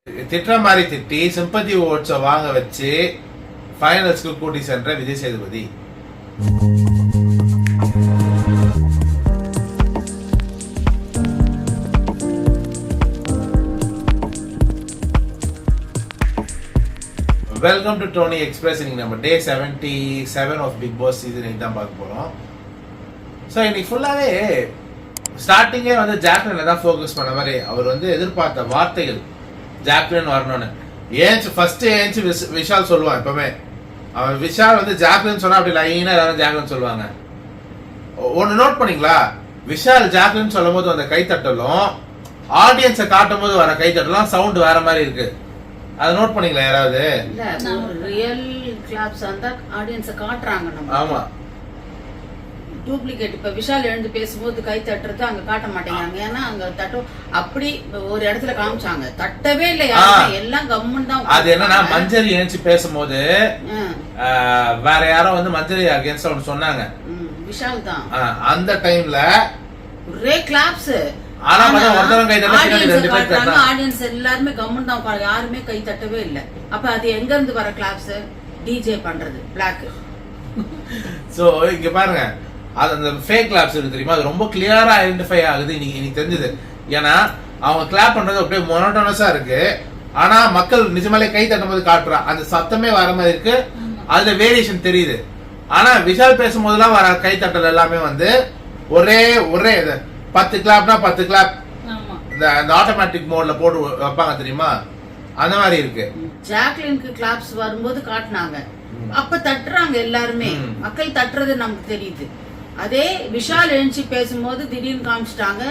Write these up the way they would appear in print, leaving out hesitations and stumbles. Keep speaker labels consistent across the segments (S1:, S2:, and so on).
S1: திட்டுற மாதிரி திட்டி சிம்பத்தி ஓட்ஸை வாங்க வச்சு ஃபைனல்ஸ்க்கு கூட்டி சென்ற Vijay Sethupathi. Welcome to Tony Express. இன்னைக்கு நம்ம day 77 of Bigg Boss season 8 தான் பார்க்க போறோம். ஸோ இன்னைக்கு ஃபுல்லாவே ஸ்டார்டிங்கே வந்து ஜாக்லின் தான் ஃபோக்கஸ் பண்ண மாதிரி அவர் வந்து எதிர்பார்த்த வார்த்தைகள் ஜாக்லின் வரணும்னு ஏன்ச்சு ஃபர்ஸ்ட் ஏன்ச்சு விஷால் சொல்லுவான். எப்பவுமே அவன் விஷால் வந்து ஜாக்லின் சொன்னா அப்படி லைனா எல்லாரும் ஜாக்லின் சொல்லுவாங்க. ஒன்னு நோட் பண்ணீங்களா, விஷால் ஜாக்லின் சொல்லும் போது அந்த கைத்தட்டலும் ஆடியன்ஸை காட்டும் போது வர கைத்தட்டலும் சவுண்ட் வேற மாதிரி இருக்கு. அதை நோட் பண்ணீங்களா யாராவது?
S2: ரியல் கிளாப்ஸ் அந்த ஆடியன்ஸை காட்டுறாங்க நம்ம.
S1: ஆமா,
S2: டூப்ளிகேட். இப்ப விஷால் எழுந்து பேசும்போது கை தட்டுறது அங்க காட்ட மாட்டேங்கிறாங்க. ஏன்னா அங்க தட்டும் அப்படி ஒரு இடத்துல காமிச்சாங்க, தட்டவே இல்லை யாருமே, எல்லாம் கம்முன்னு தான்.
S1: அது என்னன்னா மஞ்சரி எழுந்து பேசும்போது வேற யாரோ வந்து மஞ்சரி அகேன்ஸ்ட் ஒன்னு சொன்னாங்க,
S2: விஷால் தான்.
S1: அந்த டைம்ல
S2: ஒரே கிளாப்ஸ். ஆடியன்ஸ் எல்லாருமே கம்முன்னு தான் உட்காரு, யாருமே கை தட்டவே இல்லை. அப்ப அது எங்க இருந்து வர கிளாப்ஸ்? டிஜே பண்றது பிளாக்.
S1: சோ இங்க பாருங்க, அது அந்த ஃபேக் கிளாப்ஸ் இருக்கு தெரியுமா, அது ரொம்ப கிளியரா ஐடென்டிஃபை ஆகுது இன்னைக்கு தெரிஞ்சது. ஏன்னா அவங்க கிளாப் பண்றது அப்படியே மொனோட்டோனஸா இருக்கு, ஆனா மக்கள் நிஜமாலே கை தட்டும் போது காட்டுறா அந்த சத்தமே வர மாதிரி இருக்கு, அதுல வேரியேஷன் தெரியுது. ஆனா விஷால் பேசும்போதெல்லாம் வர கை தட்டல் எல்லாமே வந்து ஒரே 10 கிளாப்னா 10 கிளாப் இந்த ஆட்டோமேட்டிக் மோட்ல போட்டு வைப்பாங்க தெரியுமா, அந்த மாதிரி இருக்கு.
S2: ஜாக்லினுக்கு கிளாப்ஸ் வரும்போது காட்டினாங்க, அப்ப தட்டுறாங்க எல்லாருமே, மக்கள் தட்டுறது நமக்கு தெரியுது. அதே விஷால் எழுச்சி பேசும்போது திடீர்னு காமிச்சிட்டாங்க.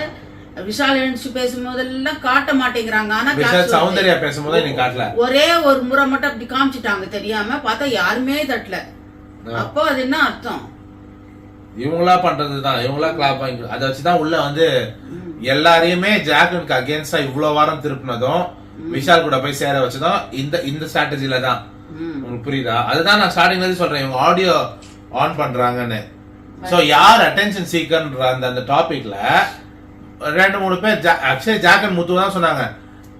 S2: விஷால் எழுச்சி பேசும்போதெல்லாம் காட்ட மாட்டேங்கிறாங்க. ஆனா
S1: சௌந்தர்யா பேசும்போது நீ காட்டல,
S2: ஒரே ஒரு முறை மட்டும் அப்படி காமிச்சிட்டாங்க, தெரியாம பார்த்தா யாருமே தட்டல. அப்போ அது என்ன அர்த்தம்?
S1: இவங்களா பண்றதுதான், இவங்களா கிளாப் வாங்கி அதை வச்சுதான் உள்ள வந்து எல்லாரையுமே ஜாக்லினுக்கு அகேன்ஸ்டா இவ்வளவு வாரம் திருப்பினதும் விஷால் கூட போய் சேர வச்சதும் இந்த ஸ்ட்ராட்டஜில தான். உங்களுக்கு புரியுதா? அதுதான் நான் ஸ்டார்டிங்ல சொல்றேன், இவங்க ஆடியோ ஆன் பண்றாங்கன்னு. சோ யார் அட்டென்ஷன் சீக்கர்ன்ற அந்த டாபிக்ல 2-3 பேர் ஆக்சுவலி ஜாக்லின் முத்து தான் சொன்னாங்க.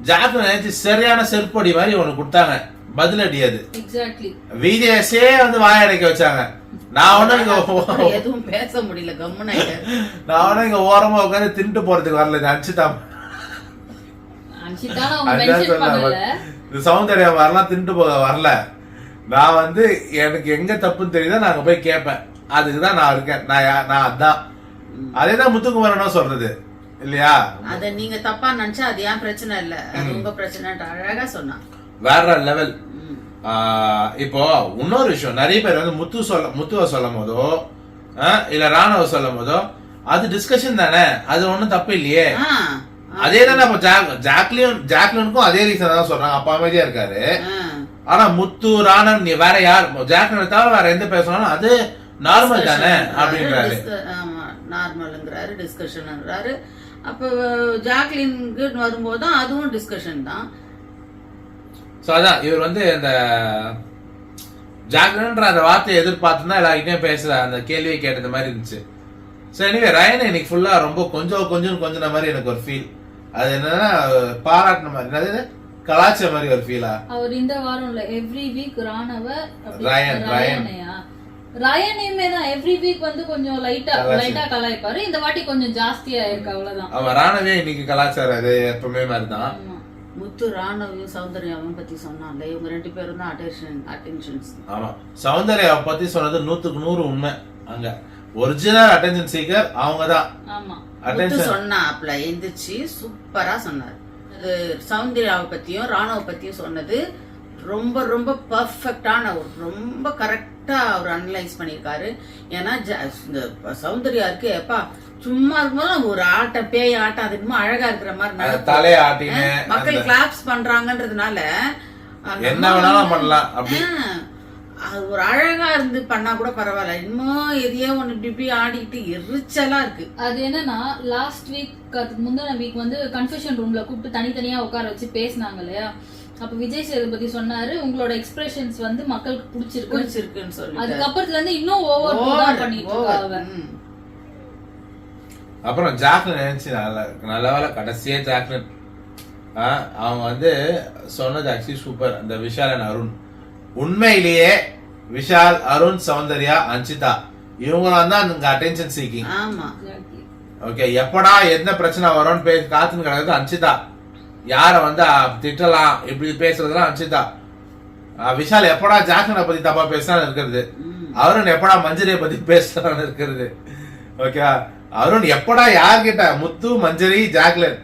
S1: ஜாக்லின் நினைச்சு சரியான செருப்படி மாதிரி ஒண்ணு கொடுத்தாங்க, பதிலடி. அது விஜயஸே வந்து வாயடைக்க வச்சாங்க. நான் ஒண்ணு
S2: எதுவும் பேச முடியல, கம்முன்னு
S1: நான் ஒண்ணு இங்க ஓரமா உட்காந்து தின்ட்டு போறதுக்கு வரல. அஞ்சுதான் சௌந்தர்யா வரலாம், தின்ட்டு போக வரல. நான் வந்து எனக்கு எங்க தப்புன்னு தெரியுதா நான் போய் கேட்பேன், அதுக்குதான் நான் இருக்கேன். நான் அதான் அதேதான் முத்துக்குமரனும் சொல்றது இல்லையா.
S2: அத நீங்க தப்பா நினைச்சா அது ஏன் பிரச்சனை இல்ல, அது உங்க பிரச்சனை. அழகா சொன்னா
S1: வேற லெவல். இப்போ இன்னொரு விஷயம், நிறைய பேர் வந்து முத்துவ சொல்லும் போதோ இல்ல ராணுவ சொல்லும் போதோ அது டிஸ்கஷன் தானே, அது ஒண்ணும் தப்பு இல்லையே. அதே தானே ஜாக்லினுக்கும் அதே ரீசன் தான் சொல்றாங்க, அப்பா அமைதியா இருக்காரு. ஆனா முத்து ராணவ் நீ வேற யார், ஜாக்லினை தவிர வேற எந்த பேசணும் அது நார்மல் தானே அப்படின்றாரு.
S2: நார்மல்ங்கிறாரு, டிஸ்கஷன்ங்கிறாரு. அப்ப ஜாக்லினுக்கு வரும்போது அதுவும் டிஸ்கஷன் தான்.
S1: சோ அதான் இவர் வந்து இந்த ஜாக்லின்ற அந்த வார்த்தையை எதிர்பார்த்துதான் எல்லார்கிட்டயும் பேசுற அந்த கேள்வியை கேட்டது மாதிரி இருந்துச்சு. சோ எனிவே ரயன் இன்னைக்கு ஃபுல்லா ரொம்ப கொஞ்சம் மாதிரி எனக்கு ஒரு ஃபீல். அது என்னன்னா பாராட்டின மாதிரி, என்னது கலாச்சார மாதிரி ஒரு ஃபீலா.
S3: அவர் இந்த வாரம் இல்ல எவ்ரி வீக்
S1: ரயனையுமே
S3: தான் எவ்ரி வீக் வந்து கொஞ்சம் லைட்டா கலாய்ப்பாரு. இந்த வாட்டி கொஞ்சம் ஜாஸ்தியா இருக்கு, அவ்வளவுதான்.
S1: அவன் ராணவே இன்னைக்கு கலாச்சாரம் அது எப்பவுமே மாதிரிதான்.
S2: முத்து ராணவையும் சௌந்தர்யாவும் பத்தி சொன்னாங்க, இவங்க 2 பேரும் தான் அட்டென்ஷன்ஸ்.
S1: ஆமா, சௌந்தர்யாவை பத்தி சொன்னது 100க்கு 100 உண்மை. அங்க ஒரிஜினல் அட்டென்ஷன் சீக்கர் அவங்கதான்.
S2: ஆமா, அட்டென்ஷன் சொன்னாப்ல எந்திரிச்சு சூப்பரா சொன்னாரு. அது சௌந்தர்யாவை பத்தியும் ராணுவ பத்தியும் சொன்னது ரொம்ப ரொம்ப பர்ஃபெக்டான, ரொம்ப கரெக்டா அவர் அனலைஸ் பண்ணிருக்காரு. ஏன்னா சௌந்தர்யா இருக்கு எப்பா சும்மா இருக்கும்போது ஒரு ஆட்டம், பேய் ஆட்டம், அது இன்னும் அழகா இருக்கிற மாதிரி மக்கள் கிளாப்ஸ் பண்றாங்கன்றதுனால
S1: என்ன வேணாலும் பண்ணலாம்.
S2: அது ஒரு அழகா இருந்து பண்ணா கூட பரவாயில்ல, இன்னும் எதையோ ஒண்ணு இப்படி ஆடிட்டு எரிச்சலா இருக்கு.
S3: அது என்னன்னா லாஸ்ட் வீக் அதுக்கு முந்தின வீக் வந்து கன்ஃபெஷன் ரூம்ல கூப்பிட்டு தனித்தனியா உட்கார வச்சு பேசினாங்க இல்லையா. அப்ப விஜய் சேதுபதி சொன்னாரு உங்களோட எக்ஸ்பிரஷன்ஸ் வந்து மக்களுக்கு பிடிச்சிருக்குன்னு சொல்லி, அதுக்கப்புறத்துல இருந்து இன்னும் ஓவர் பண்ணிட்டு இருக்காங்க.
S1: அப்புறம் ஜாக்லின் நினைச்சு நல்ல வேலை கடைசியே ஜாக்லின் அவங்க வந்து சொன்னது ஆக்சுவலி சூப்பர். அந்த விஷால் அண்ட் அருண் உண்மையிலேயே விஷால், அருண், சௌந்தர்யா, அன்சிதா இவங்களாம் தான் அங்க அட்டென்ஷன் சீக்கிங்.
S2: ஆமா
S1: ஓகே, எப்படா என்ன பிரச்சனை வரும்னு காத்துன்னு கிடக்குது அன்சிதா. யார வந்து திட்டலாம் இப்படி பேசுறதுலாம் அன்சிதா. விஷால் எப்படா ஜாக்லினை பத்தி தப்பா பேசலான்னு இருக்கிறது. அருண் எப்படா மஞ்சரியை பத்தி பேசலான்னு இருக்கிறது. ஓகே, அருண் எப்படா யார்கிட்ட முத்து, மஞ்சரி, ஜாக்லின்,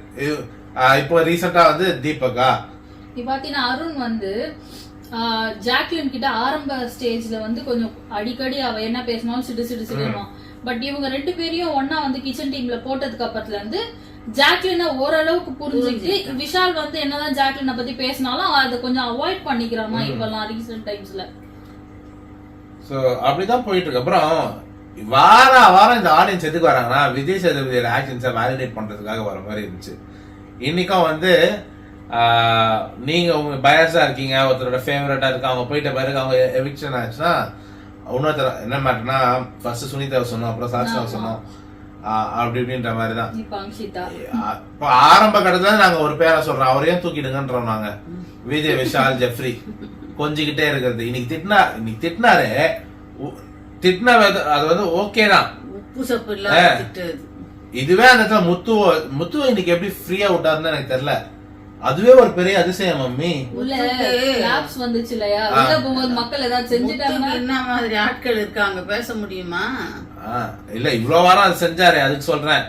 S1: இப்போ ரீசெண்டா வந்து தீபகா.
S3: இப்ப பாத்தீங்கன்னா அருண் வந்து ஜாக்லின் கிட்ட ஆரம்ப ஸ்டேஜ்ல வந்து கொஞ்சம் அடிக்கடி அவ என்ன பேசினாலும் சிடுமா. பட் இவங்க 2 பேரையும் ஒன்னா வந்து கிச்சன் டீம்ல போட்டதுக்கு அப்புறத்துல இருந்து ஜாக்லினை ஓரளவுக்கு புரிஞ்சுக்கிட்டு விஷால் வந்து என்னதான் ஜாக்லினை பத்தி பேசினாலும் அதை கொஞ்சம் அவாய்ட் பண்ணிக்கிறாமா இப்பெல்லாம் ரீசெண்ட் டைம்ஸ்ல.
S1: சோ அப்படிதான் போயிட்டு இருக்கு. அப்புறம் வாரம் இந்த ஆடியன்ஸ் எதுக்கு வராங்கன்னா விஜய் சேதுபதியோட ஆக்ஷன்ஸை வேலிடேட் பண்றதுக்காக வர மாதிரி இருந்துச்சு. இன்னைக்கும் வந்து நீங்க உங்க பயஸா இருக்கீங்க, ஒருத்தரோட ஃபேவரட்டா இருக்கு, அவங்க போயிட்ட பிறகு அவங்க எவிக்ஷன் ஆச்சுன்னா இன்னொருத்தர் என்ன மாட்டேன்னா ஃபர்ஸ்ட் சுனிதாவை சொன்னோம், அப்புறம் சாட்சியாவை சொன்னோம், அப்படி இப்படின்ற மாதிரிதான். இப்போ ஆரம்ப கட்டத்துல நாங்க ஒரு பேரை சொல்றோம், அவரையும் தூக்கிடுங்கன்றோம் நாங்க. விஜய், விஷால், ஜெஃப்ரி கொஞ்சிக்கிட்டே இருக்கிறது. இன்னைக்கு திட்டினாரு, திட்டின அது வந்து ஓகே தான்,
S2: உப்பு சப்பு இல்ல.
S1: இதுவே அந்த இடத்துல முத்துவை இன்னைக்கு எப்படி ஃப்ரீயா விட்டாருன்னு எனக்கு தெரியல. அதுவே ஒரு பெரிய அதிசயம் மம்மி.
S3: வந்துச்சு இல்லையா, உள்ள போகும்போது மக்கள் ஏதாவது செஞ்சுட்டாங்க.
S2: என்ன மாதிரி ஆட்கள் இருக்காங்க, பேச முடியுமா?
S1: இல்ல இவ்வளவு வாரம் அது செஞ்சாரு, அதுக்கு சொல்றேன்.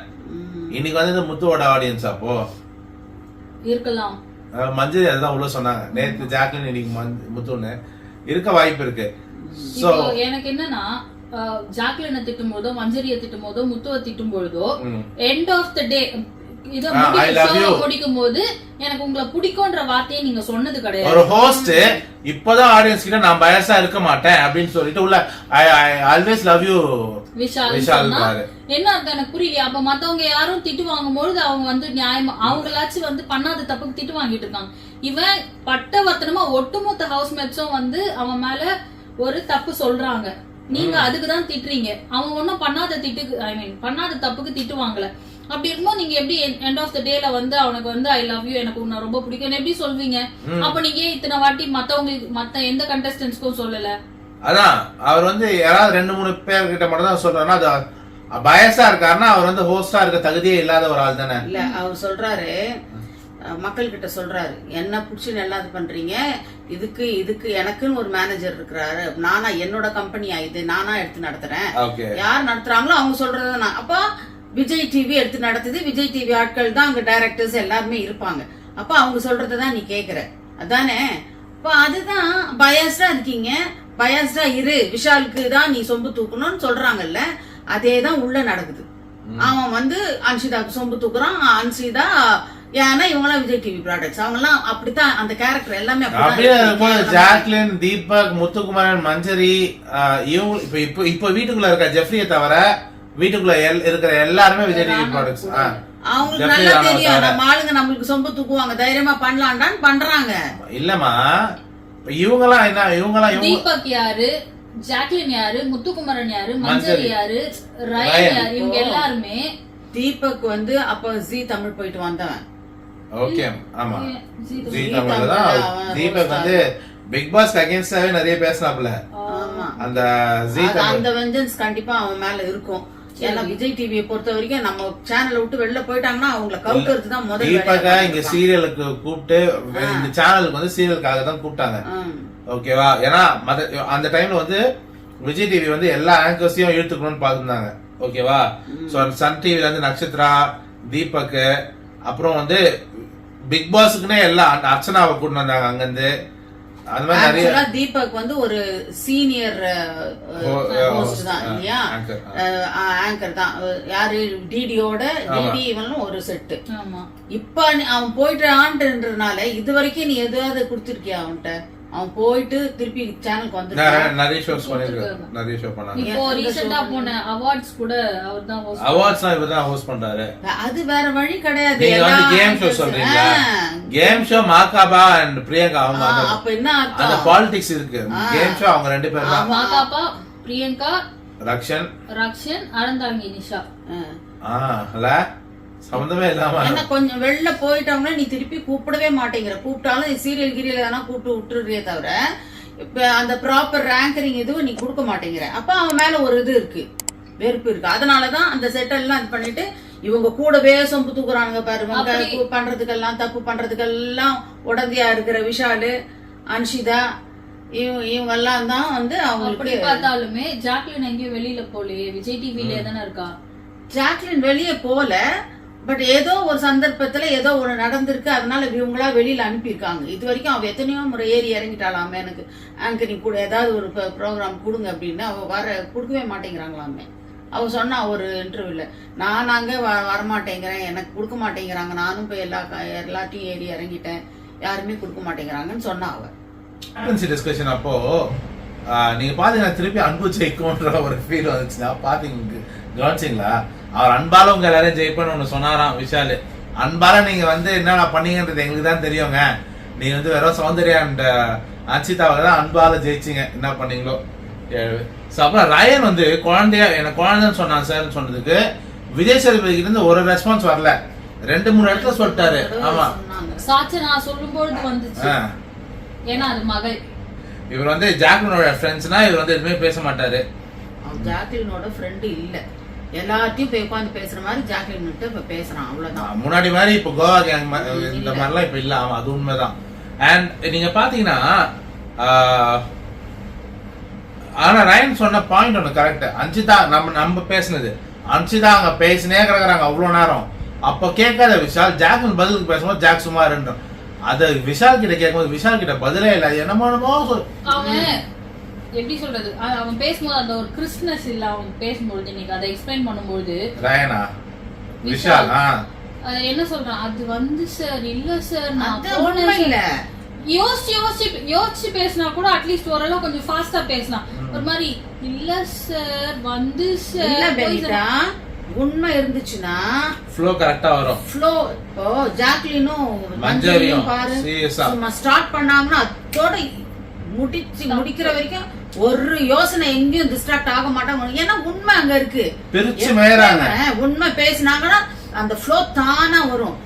S1: இன்னைக்கு வந்து முத்துவோட ஆடியன்ஸ் அப்போ
S3: இருக்கலாம்.
S1: மஞ்சரி அதுதான் உள்ள சொன்னாங்க. நேத்து ஜாக்லின், இன்னைக்கு முத்துன்னு இருக்க வாய்ப்பு இருக்கு.
S3: சோ எனக்கு என்னன்னா ஜாக்லினை திட்டும் போதோ, மஞ்சரியை திட்டும் போதோ, முத்துவை திட்டும் பொழுதோ எண்ட் ஆஃப் த டே முடிக்கும் போது எனக்கு உங்களை பிடிக்கும்ன்ற வார்த்தையை நீங்க சொன்னது கிடையாது.
S1: ஒரு ஹோஸ்ட் இப்பதான் ஆடியன்ஸ் கிட்ட நான் பயசா இருக்க மாட்டேன் அப்படின்னு சொல்லிட்டு உள்ள ஐ ஆல்வேஸ் லவ் யூ விஷால்
S3: என்ன அர்த்தம் எனக்கு புரியல. அப்ப மத்தவங்க யாரும் திட்டு வாங்கும்போது அவங்க வந்து நியாயமா அவங்களாச்சும் வந்து பண்ணாத தப்புக்கு திட்டு வாங்கிட்டு இருக்காங்க. இவன் பட்டவர்த்தனமா ஒட்டுமொத்த ஹவுஸ்மேட்ஸும் வந்து அவன் மேல ஒரு தப்பு சொல்றாங்க, நீங்க அதுக்குதான் திட்டுறீங்க. அவன் ஒன்னும் பண்ணாத தப்புக்கு திட்டு வாங்கல. அப்படி இருக்கும்போது நீங்க எப்படி எண்ட் ஆஃப் த டேல வந்து அவனுக்கு வந்து ஐ லவ் யூ, எனக்கு உன்னை ரொம்ப பிடிக்கும் எப்படி சொல்வீங்க? அப்ப நீங்க இத்தனை வாட்டி மத்த எந்த கண்டஸ்டன்ஸ்க்கும் சொல்லல?
S1: அதான் அவர் வந்து யாராவது 2-3 பேர் கிட்ட மட்டும் தான் சொல்றாருன்னா அது பயசா இருக்காருன்னா அவர் வந்து ஹோஸ்டா இருக்க தகுதியே இல்லாத ஒரு ஆள் தானே.
S2: இல்ல அவர் சொல்றாரு, மக்கள் கிட்ட சொல்றாரு, என்ன புடிச்சு நல்லா இது பண்றீங்க, இதுக்கு எனக்குன்னு ஒரு மேனேஜர் இருக்கிறாரு, நானா என்னோட கம்பெனியா இது, நானா எடுத்து நடத்துறேன், யார் நடத்துறாங்களோ அவங்க சொல்றது நான். அப்ப விஜய் டிவி எடுத்து நடத்துது, விஜய் டிவி ஆட்கள் தான் அங்க டைரக்டர்ஸ் எல்லாருமே இருப்பாங்க. அப்ப அவங்க சொல்றதுதான் நீ கேக்குற, அதானே? அப்ப அதுதான் பயஸ்டா இருக்கீங்க, பயஸ்டா இரு, விஷாலுக்கு தான் நீ சொம்பு தூக்கணும்னு சொல்றாங்கல்ல, அதேதான் உள்ள நடக்குது. அவன் வந்து அன்சிதாக்கு சொம்பு தூக்குறான், அன்சிதா ஏன்னா இவங்கெல்லாம் விஜய் டிவி ப்ராடக்ட்ஸ், அவங்க எல்லாம் அப்படித்தான், அந்த கேரக்டர் எல்லாமே
S1: அப்படியே. ஜாக்லின், தீபக், முத்துக்குமாரன், மஞ்சரி இவங்க இப்ப வீட்டுக்குள்ள இருக்க ஜெஃப்ரியை தவிர வீட்டுக்குள்ள இருக்கிற எல்லாருமே விஜய் டிவி ப்ராடக்ட்ஸ்.
S2: அவங்களுக்கு நல்லா தெரியும் நம்ம ஆளுங்க நம்மளுக்கு சொம்பு தூக்குவாங்க, தைரியமா பண்ணலாம்டான்னு பண்றாங்க.
S1: இல்லமா இவங்கெல்லாம் என்ன, இவங்கெல்லாம்
S3: தீபக் யாரு, ஜாக்லின் யாரு, முத்துக்குமரன் யாரு, மஞ்சரி யாரு, ரயன் யாரு, இவங்க எல்லாருமே.
S2: தீபக் வந்து அப்ப ஜி தமிழ் போயிட்டு வந்தவன்.
S1: ஓகே, ஆமா ஜி தமிழ்ல தான். தீபக் வந்து பிக் பாஸ் அகைன்ஸ்டாவே நிறைய பேசினாப்ல. அந்த ஜி தமிழ்
S2: அந்த வெஞ்சன்ஸ் கண்டிப்பா அவன் மேல இருக்கும். ஏன்னா விஜய் டிவியை பொறுத்த வரைக்கும் நம்ம சேனலை விட்டு வெளில போயிட்டாங்கன்னா அவங்களை கவுக்கிறது தான் முதல்ல.
S1: தீபக இங்க சீரியலுக்கு கூப்பிட்டு இந்த சேனலுக்கு வந்து சீரியலுக்காக தான் கூப்பிட்டாங்க. ஓகேவா? ஏன்னா அந்த டைம்ல வந்து விஜய் டிவி வந்து எல்லா ஆங்கர்ஸையும் இழுத்துக்கணும்னு பாத்துருந்தாங்க. ஓகேவா? சன் டிவில வந்து நட்சத்திரா, தீபக், அப்புறம் வந்து பிக் பாஸுக்குன்னே எல்லாம் அர்ச்சனாவை கூட்டு வந்தாங்க அங்க இருந்து. அது மாதிரி நிறைய.
S2: தீபக் வந்து ஒரு சீனியர் ஹோஸ்ட் தான் இல்லையா, ஆங்கர் தான். யாரு டிடியோட டிடி இவனும் ஒரு செட்டு. இப்ப அவன் போயிட்டு ஆண்டுன்றதுனால இது வரைக்கும் நீ எதாவது குடுத்திருக்கியா அவன்கிட்ட? அவன் போயிட்டு திருப்பி சேனலுக்கு வந்து
S1: நிறைய ஷோஸ் பண்ணிருக்காரு, நிறைய ஷோ பண்ணாங்க.
S3: இப்போ ரீசன்ட்டா போன அவார்ட்ஸ் கூட அவர்தான் ஹோஸ்ட்.
S1: அவார்ட்ஸ்லாம் இவர்தான் ஹோஸ்ட் பண்றாரு.
S2: அது வேற வழி கிடையாது.
S1: நீங்க வந்து கேம் ஷோ சொல்றீங்களா? Game show Ma Ka Pa and Priyanka அவங்க.
S2: அப்ப என்ன அர்த்தம்?
S1: அந்த பாலிடிக்ஸ் இருக்கு. கேம் ஷோ அவங்க 2 பேர் தான்.
S3: மாகாபா, பிரியங்கா,
S1: ரக்ஷன்,
S3: அறந்தாங்கி நிஷா.
S1: ஹல சம்பந்தமே இல்லாம
S2: ஏன்னா கொஞ்சம் வெளில போயிட்டோம்னா நீ திருப்பி கூப்பிடவே மாட்டேங்கிற, கூப்பிட்டாலும் சீரியல் கீரியல் எதனா கூப்பிட்டு விட்டுறியே தவிர இப்ப அந்த ப்ராப்பர் ரேங்கரிங் எதுவும் நீ கொடுக்க மாட்டேங்கிற. அப்ப அவன் மேல ஒரு இது இருக்கு, வெறுப்பு இருக்கு. அதனாலதான் அந்த செட்டெல்லாம் இது பண்ணிட்டு இவங்க கூடவே சொம்பு தூக்குறானுங்க பாருங்க. பண்றதுக்கெல்லாம் தப்பு பண்றதுக்கெல்லாம் உடந்தையா இருக்கிற விஷாலு, அன்ஷிதா, இவங்க எல்லாம் தான் வந்து அவங்களுக்கு.
S3: பார்த்தாலுமே ஜாக்லின் எங்கேயும் வெளியில போலயே, விஜய் டிவில தானே இருக்கா.
S2: ஜாக்லின் வெளியே போல, பட் ஏதோ ஒரு சந்தர்ப்பத்துல ஏதோ ஒரு நடந்திருக்கு, அதனால இவங்களா வெளியில அனுப்பியிருக்காங்க. இது வரைக்கும் அவ எத்தனையோ முறை ஏறி இறங்கிட்டாலாமே, எனக்கு ஆங்கரிங் கூட ஏதாவது ஒரு ப்ரோக்ராம் கொடுங்க அப்படின்னு. அவ கொடுக்கவே மாட்டேங்கிறாங்களாமே. அவ சொன்னா ஒரு இன்டர்வியூல, நான் அங்க வரமாட்டேங்கிறேன், எனக்கு கொடுக்க மாட்டேங்கிறாங்க, நானும் போய் எல்லாத்தையும் ஏறி இறங்கிட்டேன், யாருமே கொடுக்க மாட்டேங்கிறாங்கன்னு சொன்னா அவ.
S1: டிஸ்கஷன் அப்போ நீங்க பாத்தீங்கன்னா திருப்பி அன்பு ஜெயிக்கும்ன்ற ஒரு ஃபீல் வந்துச்சுன்னா பாத்தீங்க, கவனிச்சிங்களா? அவர் அன்பால உங்க எல்லாரும் ஜெயிப்பேன்னு ஒண்ணு சொன்னாராம் விஷாலு. அன்பால நீங்க வந்து என்ன பண்ணீங்கன்றது எங்களுக்கு தான் தெரியுங்க, நீங்க வந்து வெறும் சௌந்தர்யா அண்ட் அன்சிதாவை தான் அன்பால ஜெயிச்சிங்க, என்ன பண்ணீங்களோ. அப்புறம் ரயன் வந்து குழந்தையா எனக்கு குழந்தைன்னு சொன்னான் சார் சொன்னதுக்கு விஜய் சேதுபதிக்கு இருந்து ஒரு ரெஸ்பான்ஸ் வரல, 2-3 இடத்துல சொல்லிட்டாரு. ஆமா
S3: சாட்சி நான் சொல்லும்போது வந்துச்சு, ஏன்னா அது மகள்.
S1: இவர் வந்து ஜாக்லினோட ஃப்ரெண்ட்ஸ்னா இவர் வந்து எதுவுமே பேச மாட்டாரு.
S2: ஜாக்லினோட ஃப்ரெண்டு இல்ல, எல்லாத்தையும் போய் உட்காந்து பேசுற மாதிரி ஜாக்லின் இப்ப பேசுறான், அவ்வளவுதான்.
S1: முன்னாடி மாதிரி இப்ப கோவா கேங் இந்த மாதிரிலாம் இப்ப இல்ல. ஆமா அது உண்மைதான். அண்ட் நீங்க பாத்தீங்கன்னா ஆனா ரயன் சொன்ன பாயிண்ட் ஒண்ணு கரெக்ட். அன்சிதா நம்ம பேசுனது, அன்சிதா அங்க பேசினே கிடக்குறாங்க அவ்வளவு நேரம். அப்ப கேட்காத விஷால் ஜாக்லின் பதிலுக்கு பேசும்போது ஜாக் சுமாருன்றான். அத விஷால் கிட்ட கேட்கும்போது விஷால் கிட்ட பதிலே இல்ல. என்னமோ
S3: அவன் எப்படி சொல்றது, அவன் பேசும்போது அந்த ஒரு கிறிஸ்மஸ் இல்ல, அவன் பேசும்போது இன்னைக்கு அதை எக்ஸ்பிளைன் பண்ணும்போது
S1: ரயனா விஷால்
S3: என்ன சொல்றான், அது வந்து சார் இல்ல சார் நான்
S2: இல்ல
S3: யோசிச்சு பேசினா கூட அட்லீஸ்ட் ஓரளவு கொஞ்சம் ஃபாஸ்டா பேசலாம். ஒரு மாதிரி இல்ல சார் வந்து சார்
S2: உண்மை இருந்துச்சுன்னா
S1: ஃப்ளோ கரெக்ட்டா வரும்.
S2: ஃப்ளோ இப்போ ஜாக்லினும்
S1: மஞ்சரியும்
S2: பாரு சும்மா ஸ்டார்ட் பண்ணாங்கன்னா அதோட முடிக்கிற வரைக்கும் ஒரு யோசனை எங்கேயும் டிஸ்ட்ராக்ட் ஆக மாட்டாங்க. ஏன்னா உண்மை அங்க இருக்கு, உண்மை பேசினாங்கன்னா அந்த ஃப்ளோ தானா வரும்.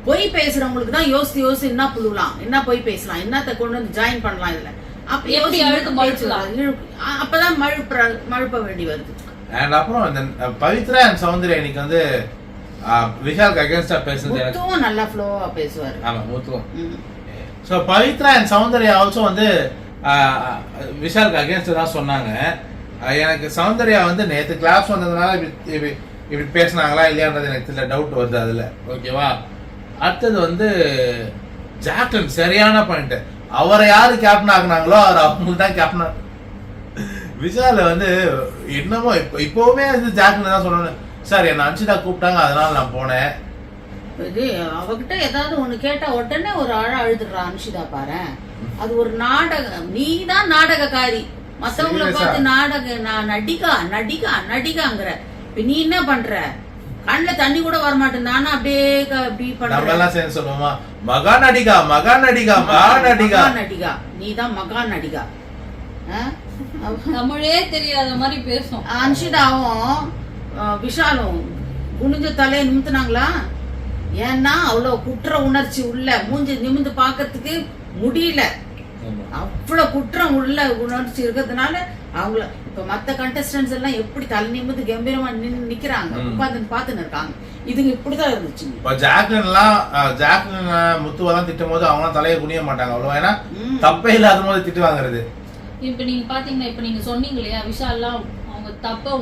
S2: பொய் பேசுறவங்களுக்கு தான் யோசிச்சு என்ன புழுலாம், என்ன பொய் பேசலாம், என்னத்தை கொண்டு வந்து ஜாயின் பண்ணலாம் இதுல. அப்பதான் மழுப்ப வேண்டி வருது.
S1: அண்ட் அப்புறம் அந்த பவித்ரா அண்ட் சௌந்தர்யா இன்னைக்கு வந்து விஷாலுக்கு அகைன்ஸ்டா பேசுறது
S2: முத்துவும் நல்லா ஃப்ளோவா பேசுவாரு.
S1: ஆமா முத்துவும். So Pavithra and Soundarya also வந்து விஷாலுக்கு அகைன்ஸ்டா தான் சொன்னாங்க. எனக்கு சௌந்தர்யா வந்து நேத்து கிளாஸ் வந்ததுனால இப்படி பேசினாங்களா இல்லையான்றது எனக்கு தெரியல, டவுட் வருது அதுல. ஓகேவா? அடுத்தது வந்து ஜாக்லின் சரியான பாயிண்ட். அவரை யாரு கேப்டன் ஆகுனாங்களோ அவர் அவங்களுக்கு தான் கேப்டன். விஷால வந்து என்னமோ இப்பவுமே வந்து ஜாக்லின் தான் சொல்லணும், சார் என்ன அன்சிதா கூப்பிட்டாங்க அதனால நான் போனேன்.
S2: இது அவகிட்ட ஏதாவது ஒண்ணு கேட்டா உடனே ஒரு அழுதுடுறா அன்ஷிதா பாரு. அது ஒரு நாடகம், நீ தான் நாடகக்காரி, மத்தவங்கள பார்த்து நடிகாங்கிற. இப்ப நீ என்ன பண்ற, கண்ணுல தண்ணி கூட வர மாட்டேன், நானும் அப்படியே
S1: பண்றேன் சொல்லுவோமா, மகா நடிகா மகா நடிகா மகா நடிகா
S2: நடிகா, நீ தான் மகா நடிகா.
S3: தமிழே தெரியாத மாதிரி பேசும்.
S2: அன்ஷிதாவும் விஷாலும் குனிஞ்ச தலையை நிமித்துனாங்களா? ஏன்னா அவ்வளவு குற்ற உணர்ச்சி உள்ள, மூஞ்சி நிமிந்து பாக்கிறதுக்கு முடியல, அவ்வளவு குற்றம் உள்ள உணர்ச்சி இருக்கிறதுனால அவங்கள இப்ப மத்த கண்டஸ்டன்ஸ் எல்லாம் எப்படி தலை நிமிந்து கம்பீரமா நிக்கிறாங்க, உட்காந்து பாத்துன்னு இருக்காங்க. இதுங்க இப்படிதான் இருந்துச்சு.
S1: இப்ப ஜாக்லின் முத்துவெல்லாம் திட்டும் போது அவங்க தலையை குனிய மாட்டாங்க அவ்வளவு, ஏன்னா தப்பே இல்லாத போது திட்டு வாங்குறது.
S3: இப்ப நீங்க பாத்தீங்கன்னா இப்ப நீங்க சொன்னீங்க இல்லையா விஷால்லாம் அவங்க தப்ப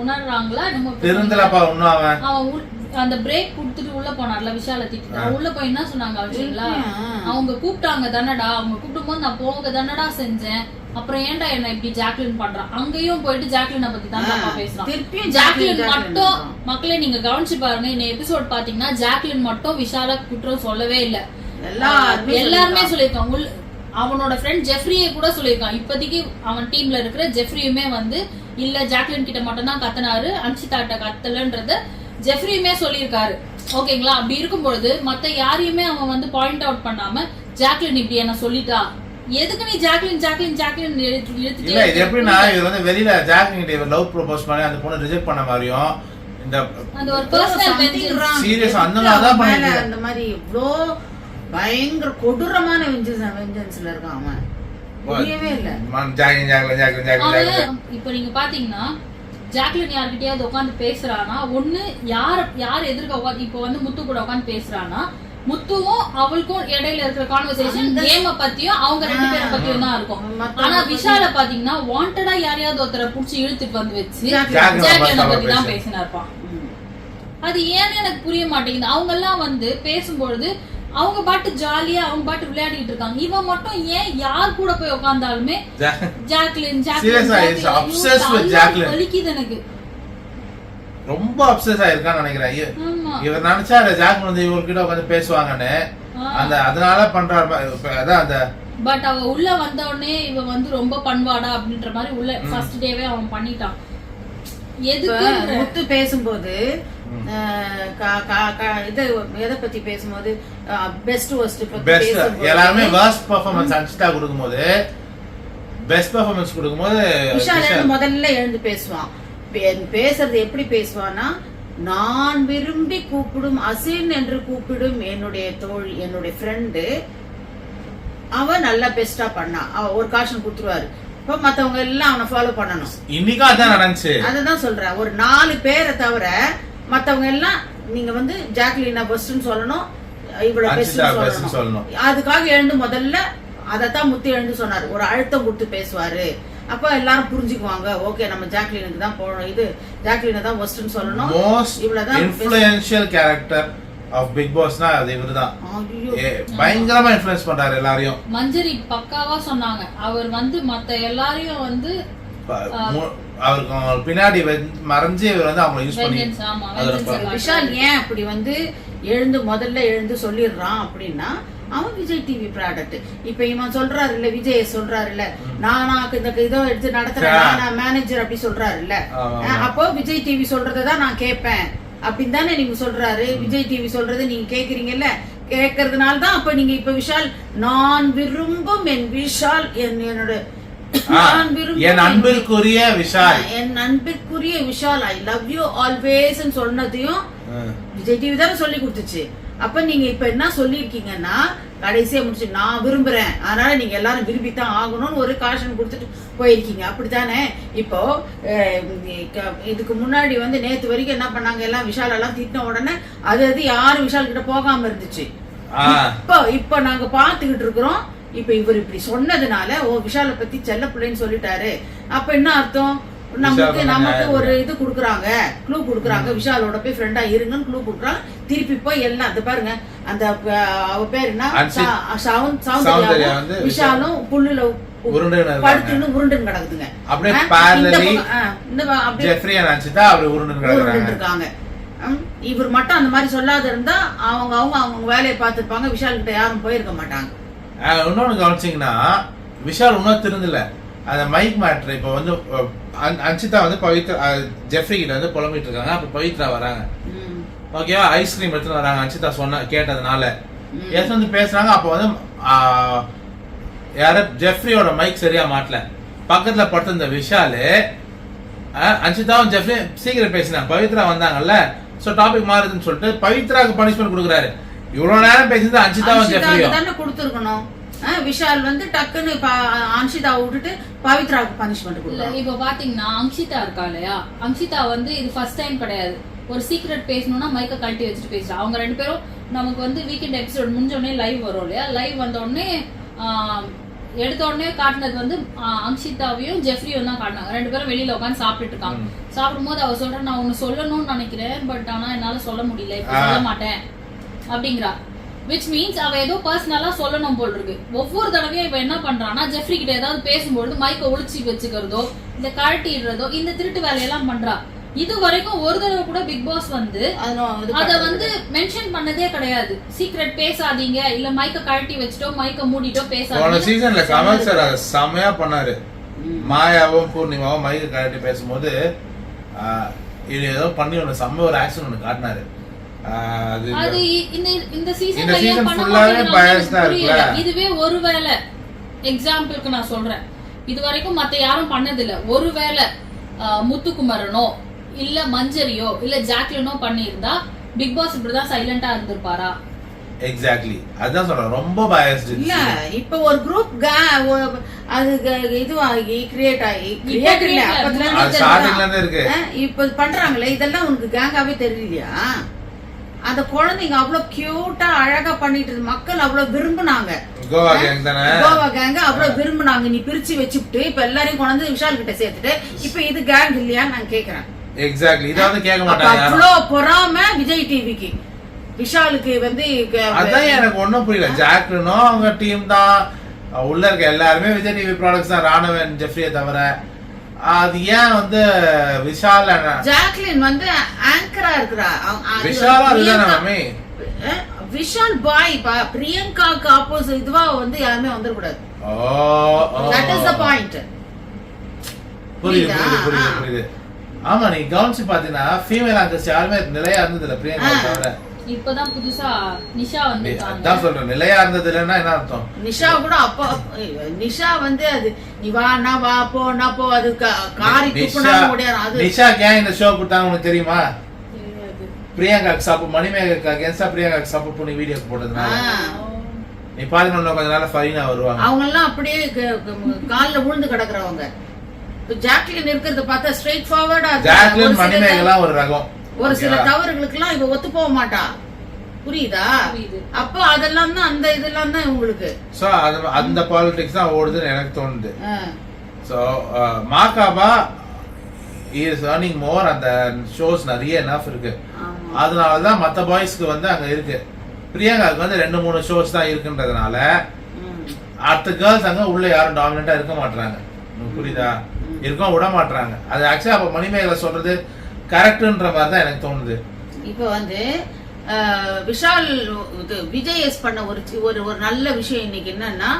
S3: உணர்றாங்களா நம்ம
S1: தெரிஞ்சலப்பா ஒண்ணும்
S3: அவன் அந்த பிரேக் கொடுத்துட்டு உள்ள போனார்ல விஷால திட்டு உள்ள போய் என்ன சொன்னாங்க அப்படிங்களா, அவங்க கூப்பிட்டாங்க தானடா, அவங்க கூப்பிடும் போது நான் போக தானடா செஞ்சேன், அப்புறம் ஏன்டா என்ன இப்படி ஜாக்லின் பண்றான், அங்கேயும் போயிட்டு ஜாக்லினை பத்தி தான் பேசுறான். ஜாக்லின் மட்டும் மக்களே நீங்க கவனிச்சு பாருங்க, இந்த எபிசோட் பாத்தீங்கன்னா ஜாக்லின் மட்டும் விஷால குற்றம் சொல்லவே இல்ல, எல்லாருமே சொல்லியிருக்காங்க. அவனோட ஃப்ரெண்ட் ஜெஃப்ரியை கூட சொல்லியிருக்கான். இப்போதைக்கு அவன் டீம்ல இருக்கிற ஜெஃப்ரியுமே வந்து இல்ல ஜாக்லின் கிட்ட மட்டும் தான் கத்துனாரு, அன்ஷிதாட்ட கத்தலன்றத ஜெஃப்ரியுமே சொல்லியிருக்காரு. ஓகேங்களா? அப்படி இருக்கும்பொழுது மத்த யாரையுமே அவன் வந்து பாயிண்ட் அவுட் பண்ணாம ஜாக்லின் இப்படி என்ன சொல்லிட்டா, எதுக்கு நீ ஜாக்லின் ஜாக்லின் ஜாக்லின்
S1: இல்ல இது எப்படின்னா இது வந்து வெளியில ஜாக்லின் கிட்ட லவ் ப்ரோபோஸ் பண்ணி அந்த பொண்ணு ரிஜெக்ட் பண்ண மாதிரியும், இந்த
S3: அந்த ஒரு பர்சனல் வெஞ்சன்ஸ்
S1: சீரியஸ் அந்த மாதிரி தான் பண்ணிட்டு
S2: அந்த மாதிரி இவ்ளோ பயங்கர கொடூரமான வெஞ்சன்ஸ்ல இருக்கான் அவன். புரியவே இல்ல.
S3: இப்ப நீங்க பாத்தீங்கன்னா ஜாக்லின் யார்கிட்டயாவது உட்காந்து பேசுறானா, ஒண்ணு யார் எதிர்க்க உட்காந்து, இப்ப வந்து முத்து கூட உட்காந்து பேசுறானா, முத்துவும் அவளுக்கும் இடையில இருக்கிற கான்வர்சேஷன் கேம பத்தியும் அவங்க 2 பேரை பத்தியும் தான் இருக்கும். ஆனா விஷால பாத்தீங்கன்னா வாண்டடா யாரையாவது ஒருத்தரை புடிச்சு இழுத்துட்டு வந்து வச்சு ஜாக்லினை பத்தி தான் பேசினா இருப்பான். அது ஏன்னு எனக்கு புரிய மாட்டேங்குது. அவங்க எல்லாம் வந்து பேசும்பொழுது அவங்க பாட்டு ஜாலியா அவங்க பாட்டு விளையாடிட்டு இருக்காங்க. இவன் மட்டும் ஏன் யார் கூட போய் உட்கார்ந்தாலுமே ஜாக்லின் வலிக்குது எனக்கு.
S1: ரொம்ப அப்செஸ் ஆயிருக்கான்னு நினைக்கிறேன். இவர் நினைச்சா ஜாக்லின் வந்து இவர்கிட்ட உட்காந்து பேசுவாங்கன்னு அதனால பண்றாரு. அதான் அந்த
S3: பட் அவ உள்ள வந்த உடனே இவன் வந்து ரொம்ப பண்வாடா அப்படின்ற மாதிரி உள்ள ஃபர்ஸ்ட் டேவே அவன் பண்ணிட்டான். எதுக்கு
S2: முத்து பேசும்போது இது எதை பத்தி பேசும்போது பெஸ்ட் வர்ஸ்ட் பத்தி
S1: எல்லாமே வர்ஸ்ட் பெர்ஃபார்மன்ஸ் அன்சிதா கொடுக்கும்போது பெஸ்ட் பெர்ஃபார்மன்ஸ் கொடுக்கும்போது
S2: விஷால் முதல்ல எழுந்து பேசுவான். பேசுறது எப்படி பேசுவான்னா, நான் விரும்பி கூப்பிடும் அசின் என்று கூப்பிடும் என்னுடைய தோழி என்னுடைய ஃப்ரெண்டு அவ நல்லா பெஸ்டா பண்ணா, அவ ஒரு காஷன் கொடுத்துருவாரு. இப்ப மத்தவங்க எல்லாம் அவனை ஃபாலோ பண்ணணும்.
S1: இன்னைக்கு அதான் நடந்துச்சு.
S2: அததான் சொல்றேன். ஒரு 4 பேரை தவிர மத்தவங்க எல்லாம் நீங்க வந்து ஜாக்லினா பெஸ்ட்னு சொல்லணும், இவள பெஸ்ட்னு சொல்லணும். அதுக்காக எழுந்து முதல்ல அதத்தான் முத்து எழுந்து சொன்னாரு. ஒரு அழுத்தம் கொடுத்து பேசுவாரு. அப்ப எல்லாரும் புரிஞ்சுக்குவாங்க, ஓகே நம்ம ஜாக்லினுக்கு தான் போறோம், இது ஜாக்லினை தான் பெஸ்ட்னு சொல்லணும்.
S1: இவ்வளவுதான் இன்ஃப்ளூயன்ஷியல் கேரக்டர் ஆஃப் பிக் பாஸ்னா அது இவர்தான். பயங்கரமா இன்ஃப்ளூயன்ஸ் பண்றாரு எல்லாரையும்.
S3: மஞ்சரி பக்காவா சொன்னாங்க. அவர் வந்து மத்த எல்லாரையும் வந்து
S1: அவருக்கு பின்னாடி மறைஞ்சு இவர் வந்து அவங்க யூஸ் பண்ணி.
S2: விஷால் ஏன் அப்படி வந்து முதல்ல எழுந்து சொல்லிடுறான் அப்படின்னா, அவன் விஜய் டிவி ப்ராடக்ட். இப்ப இவன் சொல்றாரு இல்ல, விஜய் சொல்றாரு இல்ல, நானாக்கு இந்த இதோ எடுத்து நடத்துறேன், நான் மேனேஜர் அப்படி சொல்றாரு இல்ல. அப்போ விஜய் டிவி சொல்றதான் நான் கேட்பேன் அப்படின்னு தானே நீங்க சொல்றாரு. விஜய் டிவி சொல்றதை நீங்க கேக்குறீங்கல்ல, கேக்குறதுனால தான் அப்ப நீங்க இப்ப விஷால் நான் விரும்பும் என் விஷால் என்னோட
S1: என் அன்பிற்குரிய விஷால்,
S2: என் அன்பிற்குரிய Vishal I love you always சொன்னதையும் விஜய் டிவி தானே சொல்லி கொடுத்துச்சு. அப்ப நீங்க இப்ப என்ன சொல்லிருக்கீங்கன்னா, கடைசியா முடிச்சு நான் விரும்புறேன், அதனால நீங்க எல்லாரும் விரும்பித்தான் ஆகணும்னு ஒரு காஷன் கொடுத்துட்டு போயிருக்கீங்க. அப்படித்தானே? இப்போ இதுக்கு முன்னாடி வந்து நேத்து வரைக்கும் என்ன பண்ணாங்க, எல்லாம் விஷால் எல்லாம் திட்டின உடனே அது யாரும் விஷால் கிட்ட போகாம இருந்துச்சு. இப்ப நாங்க பாத்துக்கிட்டு இருக்கிறோம். இப்ப இவர் இப்படி சொன்னதுனால விஷால பத்தி செல்ல பிள்ளைன்னு சொல்லிட்டாரு. அப்ப என்ன அர்த்தம், நமக்கு ஒரு இது குடுக்குறாங்க, க்ளூ குடுக்குறாங்க, விஷாலோட போய் ஃப்ரெண்டா இருங்கன்னு க்ளூ குடுக்குறாங்க. திருப்பி போய் எல்லாம் அந்த பாருங்க, அந்த அவ பேர் என்ன, சௌந்தர்யா விஷாலும் புல்லுல படுத்துன்னு உருண்டுன்னு கிடக்குதுங்க. இருக்காங்க. இவர் மட்டும் அந்த மாதிரி சொல்லாத இருந்தா அவங்க வேலையை பார்த்துருப்பாங்க. விஷால் கிட்ட யாரும் போயிருக்க மாட்டாங்க.
S1: இன்னொன்னு கவனிச்சிங்கன்னா, விஷால் இன்னும் திருந்தல. அந்த மைக் மேட்ரு இப்ப வந்து அன்சிதா வந்து பவித்ரா ஜெஃப்ரி கிட்ட வந்து புலம்பிட்டு இருக்காங்க. அப்ப பவித்ரா வராங்க, ஓகேவா, ஐஸ்கிரீம் எடுத்துட்டு வராங்க. அன்சிதா கேட்டதுனால வந்து பேசுறாங்க. அப்ப வந்து யார ஜெஃப்ரியோட மைக் சரியா மாட்டல, பக்கத்துல படுத்திருந்த விஷாலு அன்சிதாவும் ஜெஃப்ரி சீக்கிரம் பேசினாங்க. பவித்ரா வந்தாங்கல்ல, சோ டாபிக் மாறுதுன்னு சொல்லிட்டு பவித்ராக்கு பனிஷ்மெண்ட் கொடுக்குறாரு. இவ்வளவு நேரம் பேசிட்டு அன்சிதாவும் ஜெஃப்ரியும்
S2: தானே கொடுத்துருக்கணும். விஷால் வந்து டக்குன்னு அன்ஷிதாவை விட்டுட்டு பவித்ராவுக்கு பனிஷ்மெண்ட் கொடுக்கல.
S3: இப்ப பாத்தீங்கன்னா அங்கிதா இருக்கா இல்லையா, அங்கிதா வந்து இது ஃபர்ஸ்ட் டைம் கிடையாது. ஒரு சீக்ரெட் பேசணும்னா மைக்க கழட்டி வச்சுட்டு பேசுறா. அவங்க 2 பேரும் நமக்கு வந்து வீக்கெண்ட் எபிசோட் முடிஞ்ச உடனே லைவ் வரும் இல்லையா, லைவ் வந்த உடனே எடுத்த உடனே காட்டினது வந்து அங்கிதாவையும் ஜெஃப்ரியும் தான் காட்டினாங்க. 2 பேரும் வெளியில உட்காந்து சாப்பிட்டு இருக்காங்க. சாப்பிடும் போது அவ சொல்றேன், நான் ஒன்னு சொல்லணும்னு நினைக்கிறேன், பட் ஆனா என்னால சொல்ல முடியல, இப்ப சொல்ல மாட்டேன் அப்படிங்கிறா. which means அவ ஏதோ பர்சனலா சொல்லணும் போல் இருக்கு. ஒவ்வொரு தடவையும் இப்ப என்ன பண்றான்னா, ஜெஃப்ரி கிட்ட ஏதாவது பேசும்போது மைக்க ஒளிச்சு வச்சுக்கிறதோ இல்ல கழட்டிடுறதோ இந்த திருட்டு வேலையெல்லாம் பண்றா. இது வரைக்கும் ஒரு தடவை கூட பிக் பாஸ் வந்து அத வந்து மென்ஷன் பண்ணதே கிடையாது. சீக்ரெட் பேசாதீங்க, இல்ல மைக்க கழட்டி வச்சுட்டோ மைக்க மூடிட்டோ பேசாதீங்க.
S1: போன சீசன்ல கமல் சார் அத செமையா பண்ணாரு. மாயாவும் பூர்ணிமாவும் மைக்க கழட்டி பேசும்போது இது ஏதோ பண்ணி ஒரு செம்ம ஒரு ஆக்ஷன் ஒன்னு காட்டினாரு.
S3: அது இந்த சீசன்ல ஏன் பண்ண மாட்டேங்கறாங்க? இதுவே ஒருவேளை எக்ஸாம்பிளுக்கு நான் சொல்றேன், இது வரைக்கும் மத்த யாரும் பண்ணது இல்ல. ஒருவேளை முத்துக்குமரனோ இல்ல மஞ்சரியோ இல்ல ஜாக்லினோ பண்ணியிருந்தா பிக் பாஸ் இப்படிதான் சைலண்டா இருந்திருப்பாரா?
S1: எக்ஸாக்ட்லி அதான் சொல்றேன், ரொம்ப பயஸ்ட்
S2: இல்ல. இப்ப ஒரு குரூப் அது இதுவாகி கிரியேட் ஆகி
S1: ஸ்டார்டிங்ல இருந்து இருக்கு.
S2: இப்ப பண்றாங்களே இதெல்லாம் உனக்கு கேங்காவே தெரியலையா? அந்த குழந்தைங்க அவ்வளவு கியூட்டா அழகா பண்ணிட்டு மக்கள் அவ்வளவு விரும்புனாங்க.
S1: கோவா கேங் தானே,
S2: கோவா கேங்க அவ்வளவு விரும்புனாங்க. நீ பிரிச்சு வச்சுட்டு இப்ப எல்லாரையும் கொண்டு விஷால் கிட்ட சேர்த்துட்டு இப்ப இது கேங் இல்லையான்னு நான் கேக்குறேன்.
S1: எக்ஸாக்ட்லி இதாவது கேட்க மாட்டாங்க.
S2: அவ்வளவு பொறாம விஜய் டிவிக்கு விஷாலுக்கு வந்து
S1: அதான் எனக்கு ஒண்ணும் புரியல. ஜாக்லினும் அவங்க டீம் தான், உள்ள இருக்க எல்லாருமே விஜய் டிவி ப்ராடக்ட்ஸ் தான், ராணவன் ஜெஃப்ரியை தவிர. அது ஏன் வந்து விஷால்
S2: ஜாக்லின் வந்து ஆங்கரா இருக்கிறா?
S1: விஷாலா இல்ல
S2: விஷால் பாய் பிரியங்காக்கு ஆப்போசிட் இதுவா வந்து யாருமே வந்துடக்கூடாது. That is the point.
S1: புரியுது புரியுது புரியுது. ஆமா, நீ கவனிச்சு பாத்தீங்கன்னா ஃபீமேல் ஆங்கர்ஸ் யாருமே நிலையா இருந்தது இல்ல பிரியங்கா தவிர.
S3: இப்பதான் புதுசா நிஷா வந்திருக்காங்க.
S1: அதான் சொல்றேன், நிலையா இருந்தது இல்லன்னா என்ன அர்த்தம்?
S2: நிஷா கூட அப்ப நிஷா வந்து அது நீ வா நான் வா போ நான் போ அது காரி துப்புனா முடியாது. அது
S1: நிஷா ஏன் இந்த ஷோ கொடுத்தாங்க உனக்கு தெரியுமா? பிரியங்காக்கு சப்போர்ட், மணிமேகலுக்கு அகைன்ஸ்டா பிரியங்காக்கு சப்போர்ட் பண்ணி வீடியோ போட்டதுனால. நீ பாருங்க கொஞ்ச நாள் ஃபைனா வருவாங்க.
S2: அவங்க எல்லாம் அப்படியே கால்ல விழுந்து கிடக்குறவங்க. ஜாக்லின் இருக்கிறத பார்த்தா ஸ்ட்ரைட் ஃபார்வர்டா.
S1: ஜாக்லின் மணிமேகலாம் ஒரு ரகம்.
S2: ஒரு சில தவறுகளுக்கு எல்லாம் இவ ஒத்து போக மாட்டா. புரியுதா? அப்போ அதெல்லாம் தான் அந்த இதெல்லாம் தான் உங்களுக்கு. சோ
S1: அந்த பாலிடிக்ஸ் தான் ஓடுதுன்னு எனக்கு தோணுது. So Ma Ka Pa is earning more. அந்த ஷோஸ் நிறைய எனஃப் இருக்கு. அதனால தான் மத்த பாய்ஸ்க்கு வந்து அங்க இருக்கு. பிரியங்காக்கு வந்து 2-3 ஷோஸ் தான் இருக்குன்றதுனால அடுத்த கேர்ள்ஸ் அங்க உள்ள யாரும் டாமினண்டா இருக்க மாட்டாங்க. புரியுதா? இருக்க விட மாட்டாங்க. அது ஆக்சுவலா அப்ப மணிமேகலை சொல்றது கரெக்ட்ன்ற மாதிரி தான் எனக்கு தோணுது.
S2: இப்போ வந்து விஷால் விஜய் எஸ் பண்ண ஒரு ஒரு நல்ல விஷயம் இன்னைக்கு என்னன்னா,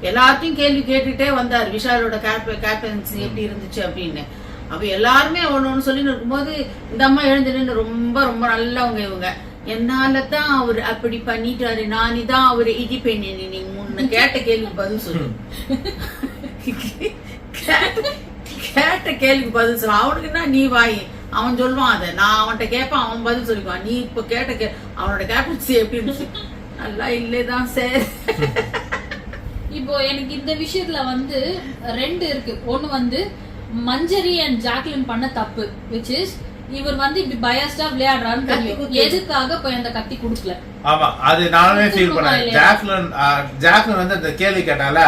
S2: எல்லாத்தையும் கேள்வி கேட்டுட்டே வந்தார். விஷாலோட கேப்டன்சி எப்படி இருந்துச்சு அப்படின்னு. அப்ப எல்லாருமே ஒண்ணு சொல்லி இருக்கும்போது இந்த அம்மா எழுந்து நின்று ரொம்ப ரொம்ப நல்லவங்க இவங்க. என்னாலதான் அவரு அப்படி பண்ணிட்டாரு, நானிதான் அவரு இடிப்பேன். நீங்க முன்ன கேட்ட கேள்விக்கு பதில் சொல்லு. கேட்ட கேள்விக்கு பதில் சொல்ல. அவனுக்கு என்ன நீ வாய், அவன் சொல்லுவான். அதை நான் அவன்கிட்ட கேட்பான், அவன் பதில் சொல்லிக்குவான். நீ இப்ப கேட்ட அவனோட கேப்டன்சி எப்படி நல்லா இல்லதான் சார்.
S3: இப்போ எனக்கு இந்த விஷயத்துல வந்து 2 இருக்கு. ஒண்ணு வந்து மஞ்சரி அண்ட் ஜாக்லின் பண்ண தப்பு, which is இவர் வந்து இப்படி பயஸ்டா விளையாடுறான்னு தெரியும். எதுக்காக போய் அந்த கத்தி கொடுக்கல?
S1: ஆமா, அது நானுமே ஃபீல் பண்ணேன். ஜாக்லின் வந்து அந்த கேள்வி கேட்டால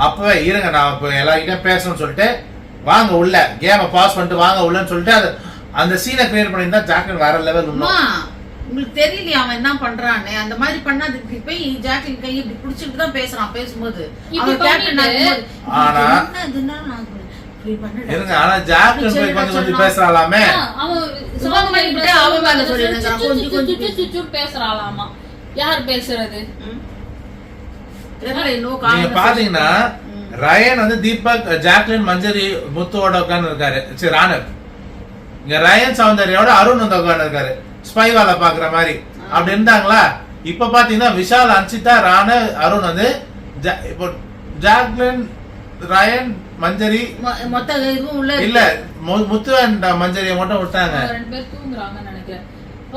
S1: அப்பவே இருங்க நான் இப்ப எல்லார்கிட்டயும் பேசணும்னு சொல்லிட்டு வாங்க உள்ள கேம பாஸ் பண்ணிட்டு வாங்க உள்ளன்னு சொல்லிட்டு அந்த சீனை கிரியேட் பண்ணிருந்தா ஜாக்லின் வேற லெவல்.
S2: உங்களுக்கு தெரியலையா அவன் என்ன பண்றான்னு? அந்த மாதிரி பண்ணாதுக்கு போய் ஜாக்லின் கை இப்படி புடிச்சிட்டு தான் பேசுறான். பேசும்போது அவன் கேப்டன்
S1: ஆனா இருங்க, ஆனா ஜாக்லின் போய் கொஞ்சம் பேசுறாளாமே.
S3: கொஞ்சம் பேசுறாளாமா. யார் பேசுறது?
S1: நீங்க பாத்தீங்கன்னா ரயன் வந்து தீபக், ஜாக்லின், மஞ்சரி, முத்துவோட உட்கார்ந்து இருக்காரு. சரி, ராணவ் இங்க ரயன் சௌந்தர்யோட அருண் வந்து உட்கார்ந்து இருக்காரு. ஸ்பை வேலை பாக்குற மாதிரி அப்படி இருந்தாங்களா? இப்ப பாத்தீங்கன்னா விஷால், அன்சிதா, ராணவ், அருண் வந்து இப்போ ஜாக்லின், ரயன், மஞ்சரி
S2: மொத்த இதுவும் உள்ள
S1: இல்ல, முத்து அண்ட் மஞ்சரியை மட்டும் விட்டாங்க.
S3: 2 பேர் தூங்குறாங்கன்னு நினைக்கிறேன்.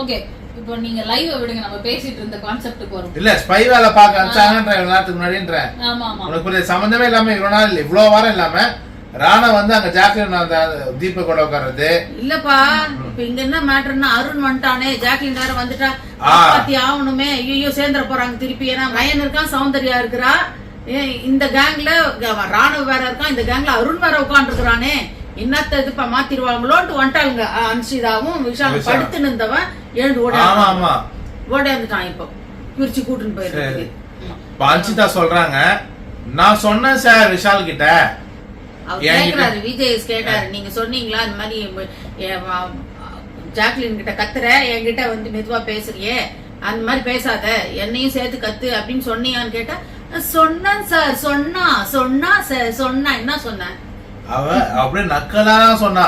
S3: ஓகே, இப்போ நீங்க லைவ் விடுங்க, நம்ம பேசிட்டு இருந்த கான்செப்ட்டுக்கு வரும்.
S1: இல்ல, ஸ்பை வேலை பார்க்க அனுப்பிச்சாங்கன்ற நேரத்துக்கு முன்னாடின்ற.
S3: ஆமா ஆமா,
S1: உனக்கு புரிய சம்பந்தமே இல்லாம இவ்வளவு நாள் இவ்வளவு வாரம் இல்லாம ராணா வந்து அங்க ஜாக்லின் அந்த தீபக்கோட உட்கார்றது
S2: இல்லப்பா. இப்ப இங்க என்ன மேட்டர்னா அருண் வந்துட்டானே, ஜாக்லின் வேற வந்துட்டா பாத்தி ஆகணுமே. ஐயோ சேர்ந்துட போறாங்க திருப்பி. ஏன்னா ரயன் இருக்கான், சௌந்தர்யா இருக்கிறா, இந்த கேங்ல ராணுவ வேற இருக்கான், இந்த கேங்ல அருண் வேற உட்கார்ந்து இருக்கிறானே. என்னத்த இது மாத்திருவாங்களோன்ட்டு வந்துட்டாங்க. அன்சிதாவும் விஷால் படுத்து நின்றவன் எழுந்து ஓடியாந்துட்டான். இப்போ பிரிச்சு கூட்டுன்னு போயிருக்கு.
S1: அன்சிதா சொல்றாங்க, நான் சொன்னேன் சார் விஷால் கிட்ட.
S2: அவர் கேக்குறாரு, விஜய் கேட்டாரு, நீங்க சொன்னீங்களா இந்த மாதிரி ஜாக்லின் கிட்ட கத்துற, என்கிட்ட வந்து மெதுவா பேசுறியே, அந்த மாதிரி பேசாத, என்னையும் சேர்த்து கத்து அப்படின்னு சொன்னீங்கன்னு கேட்டா, சொன்னேன் சார். சொன்னா என்ன சொன்ன?
S1: அவ அப்படியே நக்கலா சொன்னா,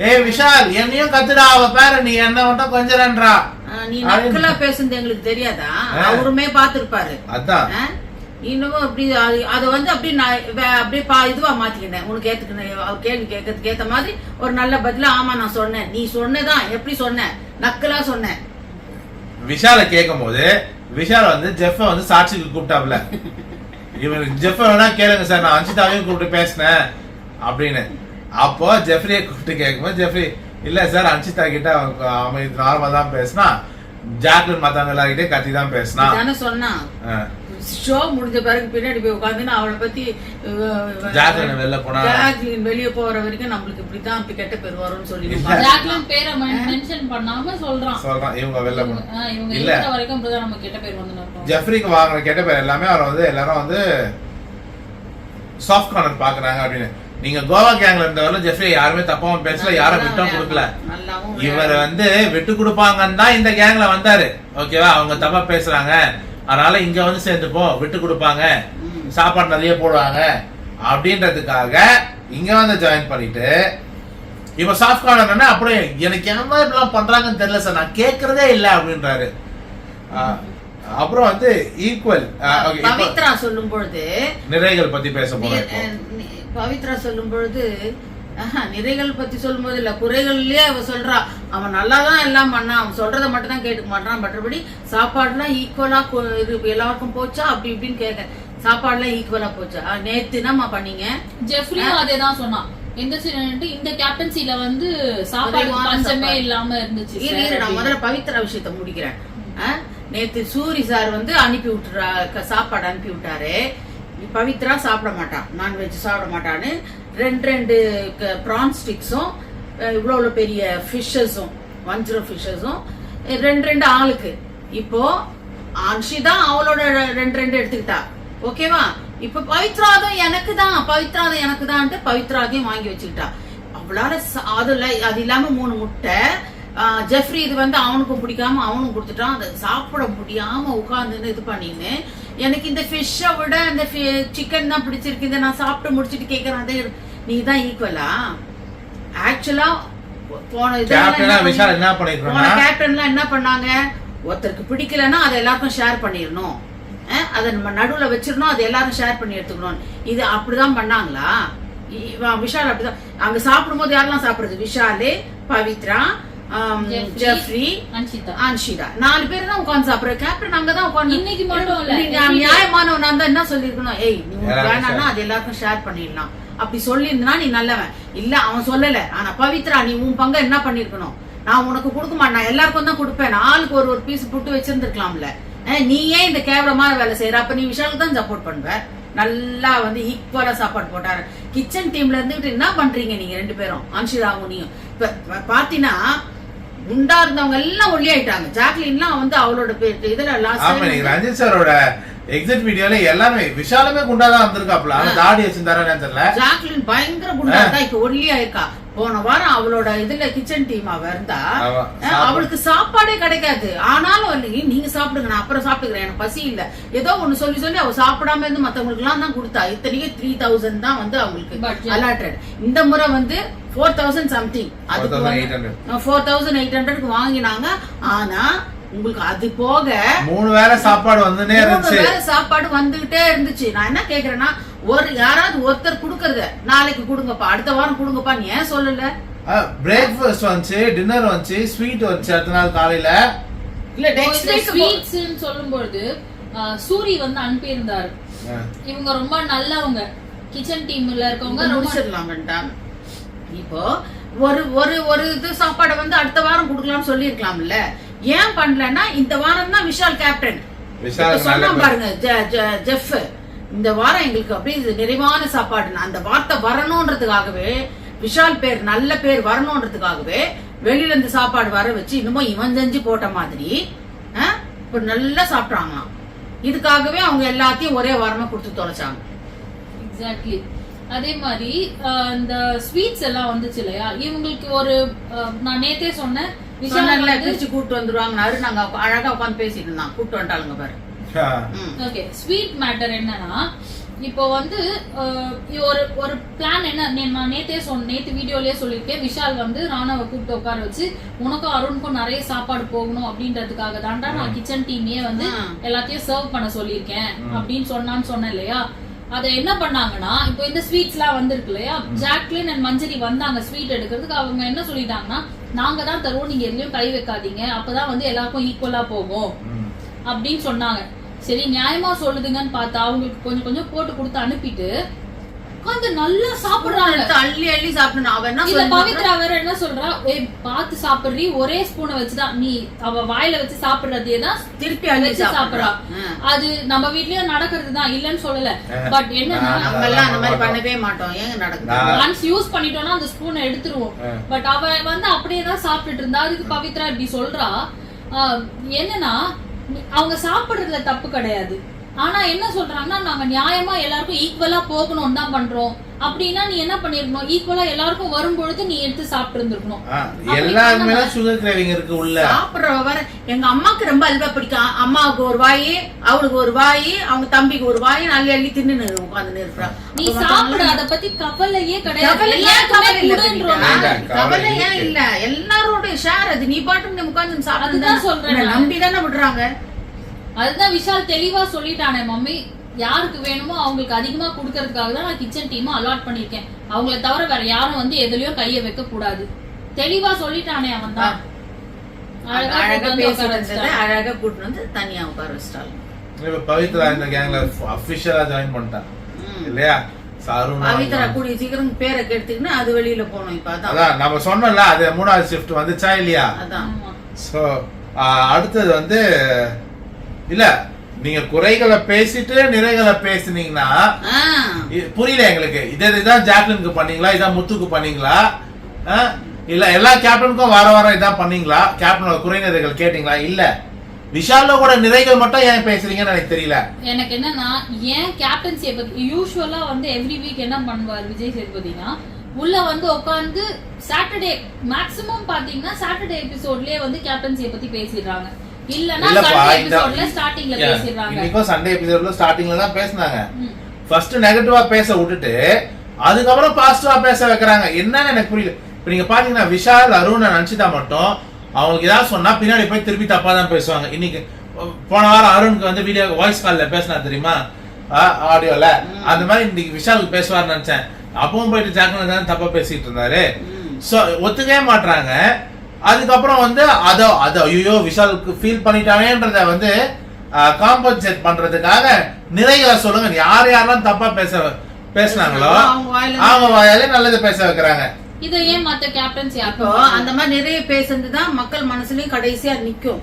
S1: ஏய் விஷால் என்னையும் கத்துடா, அவ பேர நீ என்ன மட்டும் கொஞ்சம்ன்றா.
S2: நீ நக்கலா பேசுறது எங்களுக்கு தெரியாதா? அவருமே பாத்துருப்பாரு.
S1: அதான்
S2: இன்னமும் அப்படி அதை வந்து அப்படி நான் அப்படியே இதுவா மாத்திக்கினேன். உனக்கு ஏத்துக்கினேன், அவர் கேள்வி கேட்கறதுக்கு ஏத்த மாதிரி ஒரு நல்ல பதில. ஆமா நான் சொன்னேன், நீ சொன்னதான் எப்படி சொன்ன, நக்கலா சொன்னேன்.
S1: விஷால கேட்கும் போது விஷால் வந்து ஜெஃப வந்து சாட்சிக்கு கூப்பிட்டாப்ல, இவனுக்கு ஜெஃப வேணா கேளுங்க சார், நான் அஞ்சிதாவையும் கூப்பிட்டு பேசினேன் அப்படின்னு. அப்போ ஜெஃப்ரியை கூப்பிட்டு கேட்கும்போது ஜெஃப்ரி இல்ல சார் அஞ்சிதா கிட்ட அவன் இது நார்மலா தான் பேசினா, ஜாக்லின் மத்தவங்க எல்லார்கிட்டயும் கத்தி தான் பேசினா
S2: சொன்னா. ஷோ முடிஞ்ச பிறகு பின்னாடி போய் உட்காந்து அவளை பத்தி
S1: ஜாக்லின் வெளில போனா,
S2: ஜாக்லின் வெளியே போற வரைக்கும் நம்மளுக்கு இப்படிதான் கெட்ட பேர் வரும்னு சொல்லி
S3: ஜாக்லின் பேரை மென்ஷன் பண்ணாம சொல்றான்
S1: இவங்க வெளில போனா.
S3: இவங்க இருக்கிற வரைக்கும் இப்படிதான் நம்ம கெட்ட பேர் வந்து
S1: ஜெஃப்ரிக்கு வாங்குற கெட்ட பேர் எல்லாமே அவரை வந்து எல்லாரும் வந்து சாஃப்ட் கார்னர் பாக்குறாங்க அப்படின்னு. நீங்க கோவா கேங்ல இருந்தவரை ஜெஃப்ரி யாருமே தப்பாவும் பேசல, யாரும் விட்டும் கொடுக்கல. இவர் வந்து விட்டு கொடுப்பாங்கன்னு தான் இந்த கேங்ல வந்தாரு. ஓகேவா, அவங்க தப்பா பேசுறாங்க அதனால இங்க வந்து சேர்ந்துப்போம், விட்டு கொடுப்பாங்க, சாப்பாடு நிறைய போடுவாங்க அப்படின்றதுக்காக இங்க வந்து ஜாயின் பண்ணிட்டு இப்ப சாஃப்ட் கார்னர் அப்படியே எனக்கு என்ன மாதிரி இப்படிலாம் பண்றாங்கன்னு தெரியல சார், நான் கேட்கறதே இல்லை அப்படின்றாரு. அப்புறம் வந்து ஈக்குவல்
S2: பவித்ரா சொல்லும் பொழுது
S1: நிறைகள் பத்தி பேச போறேன்.
S2: பவித்ரா சொல்லும் பொழுது நிறைகள் பத்தி சொல்லும் போது இல்ல, குறைகள்லயே அவ சொல்றா. அவன் நல்லாதான் எல்லாம் பண்ணான், அவன் சொல்றதை மட்டும் தான் கேட்டுக்க மாட்டான். மற்றபடி சாப்பாடுலாம் ஈக்குவலா எல்லாருக்கும் போச்சா அப்படி இப்படின்னு கேட்க, சாப்பாடுலாம் ஈக்குவலா போச்சா? நேத்து என்னமா பண்ணீங்க?
S3: ஜெஃப்ரியும் அதேதான் சொன்னான். இந்த கேப்டன்சில வந்து சாப்பாடு பஞ்சமே இல்லாம இருந்துச்சு.
S2: நான் முதல்ல பவித்ரா விஷயத்த முடிக்கிறேன். நேத்து சூரி சார் வந்து அனுப்பி விட்டுறா, சாப்பாடு அனுப்பி விட்டாரு. பவித்ரா சாப்பிட மாட்டான், நான்வெஜ் சாப்பிட மாட்டான்னு ரெண்டு ப்ரான் ஸ்டிக்ஸும் இவ்வளவு பெரிய ஃபிஷ்ஷஸும் வஞ்சிரம் ஃபிஷ்ஷஸும் ரெண்டு ஆளுக்கு. இப்போ அன்ஷிதா அவளோட ரெண்டு எடுத்துக்கிட்டா. ஓகேவா, இப்ப பவித்ராதும் எனக்கு தான், பவித்ராதும் எனக்கு தான் பவித்ராதையும் வாங்கி வச்சுக்கிட்டா. அவளால அது இல்லாம 3 முட்டை. ஜெஃப்ரி இது வந்து அவனுக்கும் பிடிக்காம அவனும் கொடுத்துட்டான். அதை சாப்பிட முடியாம உட்கார்ந்து இது பண்ணின்னு, எனக்கு இந்த ஃபிஷ்ஷை விட இந்த சிக்கன் தான் பிடிச்சிருக்கு, இதை நான் சாப்பிட்டு முடிச்சுட்டு கேட்கறேன். நீ தான் ஈக்குவலா? ஆக்சுவலா போன கேப்டன்லாம் என்ன பண்ணாங்க, ஒருத்தருக்கு பிடிக்கலன்னா அதை எல்லாருக்கும் ஷேர் பண்ணிடணும், அதை நம்ம நடுவுல வச்சிடணும், அதை எல்லாரும் ஷேர் பண்ணி எடுத்துக்கணும். இது அப்படிதான் பண்ணாங்களா? விஷால் அப்படிதான். அங்க சாப்பிடும் போது யாரெல்லாம் சாப்பிடுறது? விஷாலு, பவித்ரா, ஜெஃப்ரி, அன்ஷிதா 4 பேர் தான் உட்கார்ந்து சாப்பிடுற. கேப்டன் அங்கதான் உட்கார்ந்து. இன்னைக்கு மட்டும் நியாயமானவனா இருந்தா என்ன சொல்லிருக்கணும், ஏய் நீ வேணாம்னா அது எல்லாருக்கும் ஷேர் பண்ணிடலாம் அப்படி சொல்லியிருந்தா நீ நல்லவன். இல்ல அவன் சொல்லல. ஆனா பவித்ரா நீ உன் பங்க என்ன பண்ணிருக்கணும், நான் உனக்கு கொடுக்க மாட்டேன், நான் எல்லாருக்கும் தான் கொடுப்பேன், ஆளுக்கு ஒரு பீஸ் புட்டு வச்சிருந்துருக்கலாம்ல. நீ ஏன் இந்த கேவலமான வேலை செய்யற? அப்ப நீ விஷாலுக்கு தான் சப்போர்ட் பண்ணுவ. நல்லா வந்து ஈக்குவலா சாப்பாடு போட்டாரு. கிச்சன் டீம்ல இருந்துட்டு என்ன பண்றீங்க நீங்க 2 பேரும், அன்ஷிதாவும் நீயும்? இப்ப பாத்தீங்கன்னா குண்டா இருந்தவங்க எல்லாம் ஒல்லியாயிட்டாங்க. ஜாக்லின்லாம் வந்து அவளோட இதுல
S1: ரஞ்சித் சாரோட எக்ஸிட் வீடியோல எல்லாமே விஷாலுமே குண்டாதான் வந்திருக்காப்ல, தாடி வச்சிருந்தாரா தெரியல.
S2: ஜாக்லின் பயங்கர குண்டா இருக்கா, இப்ப ஒல்லியா இருக்கா. போன வாரம் அவளோட இதுல கிச்சன் டீம் அவ இருந்தா அவளுக்கு சாப்பாடே கிடைக்காது. ஆனாலும் நீங்க சாப்பிடுங்க, நான் அப்புறம் சாப்பிட்டுக்கிறேன், எனக்கு பசி இல்ல, ஏதோ ஒண்ணு சொல்லி சொல்லி அவ சாப்பிடாம இருந்து மத்தவங்களுக்கு எல்லாம் தான் கொடுத்தா. இத்தனைக்கு 3000 தான் வந்து அவங்களுக்கு அலாட்டட். இந்த முறை வந்து 4000 சம்திங், அதுக்கு 4800க்கு வாங்கினாங்க. ஆனா உங்களுக்கு அது போக
S1: 3 வேளை சாப்பாடு வந்துட்டே இருந்துச்சு,
S2: 3 வேளை சாப்பாடு வந்துகிட்டே இருந்துச்சு. நான் என்ன கேக்குறேன்னா, யாராவது ஒருத்தர் குடுக்கறத நாளைக்கு கொடுங்கப்பா, அடுத்த வாரம் கொடுங்கப்பா, நீ ஏன் சொல்லல?
S1: பிரேக்ஃபாஸ்ட் வந்துச்சு, டின்னர் வந்துச்சு, ஸ்வீட் வந்துச்சு அடுத்த நாள் காலையில.
S2: இல்ல
S3: ஸ்வீட்ஸ் சொல்லும்போது சூரி வந்து அனுப்பி இருந்தாரு. இவங்க ரொம்ப நல்லவங்க, கிச்சன் டீம்ல இருக்கவங்க
S2: ரொம்ப. இப்போ ஒரு இது சாப்பாடை வந்து அடுத்த வாரம் குடுக்கலாம்னு சொல்லி இருக்கலாம்ல, ஏன் பண்ணலன்னா இந்த வாரம் தான் விஷால் கேப்டன் சொன்னா பாருங்க. ஜெஃப் இந்த வாரம் எங்களுக்கு அப்படியே நிறைவான சாப்பாடு, அந்த வார்த்தை வரணும்ன்றதுக்காகவே, விஷால் பேர் நல்ல பேர் வரணும்ன்றதுக்காகவே வெளியில இருந்து சாப்பாடு வர வச்சு இன்னமும் இவன் செஞ்சு போட்ட மாதிரி இப்ப நல்லா சாப்பிட்டாங்களாம். இதுக்காகவே அவங்க எல்லாத்தையும் ஒரே வாரமா கொடுத்து தொலைச்சாங்க.
S3: எக்ஸாக்ட்லி. அதே மாதிரி இந்த ஸ்வீட்ஸ் எல்லாம் வந்துச்சு இல்லையா, இவங்களுக்கு ஒரு நான் நேத்தே சொன்னேன்,
S2: பிரிச்சு கூட்டு வந்துருவாங்க. நாங்க அழகா உட்காந்து பேசிட்டு இருந்தான், கூட்டு வந்துட்டாளுங்க பாரு.
S3: ஓகே, ஸ்வீட் மேட்டர் என்னன்னா, இப்போ வந்து ஒரு ஒரு பிளான் என்ன, நான் நேத்து வீடியோலயே சொல்லியிருக்கேன். விஷால் வந்து ராணாவை கூப்பிட்டு உட்கார வச்சு உனக்கும் அருணுக்கும் நிறைய சாப்பாடு போகணும் அப்படின்றதுக்காக தாண்டா நான் கிச்சன் டீமையே வந்து எல்லாத்தையும் சர்வ் பண்ண சொல்லியிருக்கேன் அப்படின்னு சொன்னேன் இல்லையா. அதை என்ன பண்ணாங்கன்னா, இப்போ இந்த ஸ்வீட்ஸ் எல்லாம் வந்திருக்கு இல்லையா, ஜாக்லின் அண்ட் மஞ்சரி வந்தாங்க ஸ்வீட் எடுக்கிறதுக்கு. அவங்க என்ன சொல்லிட்டாங்கன்னா, நாங்க தான் தருவோம், நீங்க எதுலயும் கை வைக்காதீங்க, அப்பதான் வந்து எல்லாருக்கும் ஈக்குவலா போகும் அப்படின்னு சொன்னாங்க. சரி நியாயமா சொல்லுதுங்கன்னு பார்த்தா அவங்களுக்கு கொஞ்சம் கொஞ்சம் போட்டு கொடுத்து அனுப்பிட்டு உட்காந்து நல்லா சாப்பிடுறாங்க.
S2: அள்ளி அள்ளி சாப்பிடணும்.
S3: இல்ல பவித்ரா வேற என்ன சொல்றா, பார்த்து சாப்பிடுறீ, ஒரே ஸ்பூனை வச்சுதான் நீ அவ வாயில வச்சு சாப்பிடுறதே தான்
S2: திருப்பி அள்ளி
S3: சாப்பிடுறா. அது நம்ம வீட்லயும் நடக்கிறது தான், இல்லன்னு சொல்லல. பட் என்னன்னா
S2: நம்ம எல்லாம் அந்த மாதிரி பண்ணவே மாட்டோம். ஏங்க நடக்குது,
S3: ஒன்ஸ் யூஸ் பண்ணிட்டோம்னா அந்த ஸ்பூனை எடுத்துருவோம். பட் அவ வந்து அப்படியே தான் சாப்பிட்டுட்டு இருந்தா. அதுக்கு பவித்ரா இப்படி சொல்றா. என்னன்னா அவங்க சாப்பிடுறதுல தப்பு கிடையாது, ஆனா என்ன சொல்றாங்கன்னா நாங்க நியாயமா எல்லாருக்கும் ஈக்குவலா போகணும் தான் பண்றோம். அப்படின்னா நீ என்ன பண்ணிருக்கணும், ஈக்குவலா எல்லாருக்கும் வரும்பொழுது நீ எடுத்து சாப்பிட்டு இருந்திருக்கணும்.
S1: எல்லாருமே சுகர் கிரேவிங் இருக்கு உள்ள.
S2: சாப்பிடுறவ வர எங்க அம்மாக்கு ரொம்ப அல்வா பிடிக்கும், அம்மாவுக்கு ஒரு வாய், அவளுக்கு ஒரு வாய், அவங்க தம்பிக்கு ஒரு வாய், அள்ளி அள்ளி தின்னு உட்காந்து இருப்பா.
S3: நீ சாப்பிட அத பத்தி கவலையே கிடையாது.
S2: கவலை ஏன் இல்ல, எல்லாரோட ஷேர் அது. நீ பாட்டு உட்காந்து சாப்பிடுதான் சொல்றேன், நம்பிதானே விடுறாங்க.
S3: அதுதான் விஷால் தெளிவா சொல்லிட்டானே, மம்மி யாருக்கு வேணுமோ அவங்களுக்கு அதிகமா குடுக்கறதுக்காக தான் நான் கிச்சன் டீம் அலாட் பண்ணிருக்கேன். அவங்கள தவிர வேற யாரும் வந்து எதுலயும் கைய வைக்க கூடாது. தெளிவா சொல்லிட்டானே அவன் தான்.
S2: அழகா பேசுறது, அழகா கூட்டு வந்து தனியா உட்கார வச்சிட்டாங்க.
S1: இப்ப பவித்ரா இந்த கேங்ல அபிஷியலா ஜாயின் பண்ணிட்டான் இல்லையா.
S2: பவித்ரா கூடிய சீக்கிரம் பேரை கெடுத்துக்கின்னு அது வெளியில போனோம். இப்ப
S1: அதான் நம்ம சொன்னோம்ல, அது 3வது ஷிஃப்ட் வந்துச்சா இல்லையா.
S2: அதான்
S1: சோ அடுத்தது வந்து இல்ல, நீங்க குறைகளை பேசிட்டு நிறைகளை பேசுனீங்கன்னா புரியல எங்களுக்கு. இதான் ஜாக்லினுக்கு பண்ணீங்களா, இதான் முத்துக்கு பண்ணீங்களா, இல்ல எல்லா கேப்டனுக்கும் வாரம் இதான் பண்ணீங்களா, கேப்டனோட குறை நிறைகள் கேட்டீங்களா, இல்ல விஷால்ல கூட நிறைகள் மட்டும் ஏன் பேசுறீங்கன்னு எனக்கு தெரியல.
S3: எனக்கு என்னன்னா, ஏன் கேப்டன்சியை பத்தி யூசுவலா வந்து எவ்ரி வீக் என்ன பண்ணுவார் விஜய் சேதுபதினா, உள்ள வந்து உட்காந்து சாட்டர்டே மேக்ஸிமம் பாத்தீங்கன்னா சாட்டர்டே எபிசோட்லயே வந்து கேப்டன்சியை பத்தி பேசிடுறாங்க. இல்லனா சண்டே எபிசோட்ல ஸ்டார்டிங்ல பேசிறாங்க.
S1: இன்னைக்கு சண்டே எபிசோட்ல ஸ்டார்டிங்ல தான் பேசுனாங்க. ஃபர்ஸ்ட் நெகட்டிவா பேச விட்டுட்டு அதுக்கப்புறம் பாசிட்டிவா பேச வைக்கறாங்க. என்னன்னு எனக்கு புரியல. இப்ப நீங்க பாத்தீங்கன்னா விஷால், அருண், அன்ஷிதா மட்டும் அவங்களுக்கு ஏதாவது சொன்னா பின்னாடி போய் திருப்பி தப்பா தான் பேசுவாங்க. இன்னைக்கு போன வாரம் அருணுக்கு வந்து வீடியோ வாய்ஸ் கால்ல பேசினா தெரியுமா, ஆடியோல. அந்த மாதிரி இன்னைக்கு விஷாலுக்கு பேசுவார்னு நினைச்சேன். அப்பவும் போயிட்டு ஜாக்லின் தான் தப்பா பேசிட்டு இருந்தாரு. சோ ஒத்துக்கவே மாட்டாங்க. அதுக்கப்புறம் வந்து அத ஐயோ விஷாலுக்கு ஃபீல் பண்ணிட்டானேன்றத வந்து காம்பன்சேட் பண்றதுக்காக நிறைகளை சொல்லுங்க. யாரெல்லாம் தப்பா பேசினாங்களோ அவங்க வாயாலே நல்லது பேச வைக்கிறாங்க.
S3: இத ஏன் மத்த கேப்டன்ஸ்
S2: அப்போ அந்த மாதிரி நிறைய பேசுறதுதான் மக்கள் மனசுலயும் கடைசியா நிக்கும்.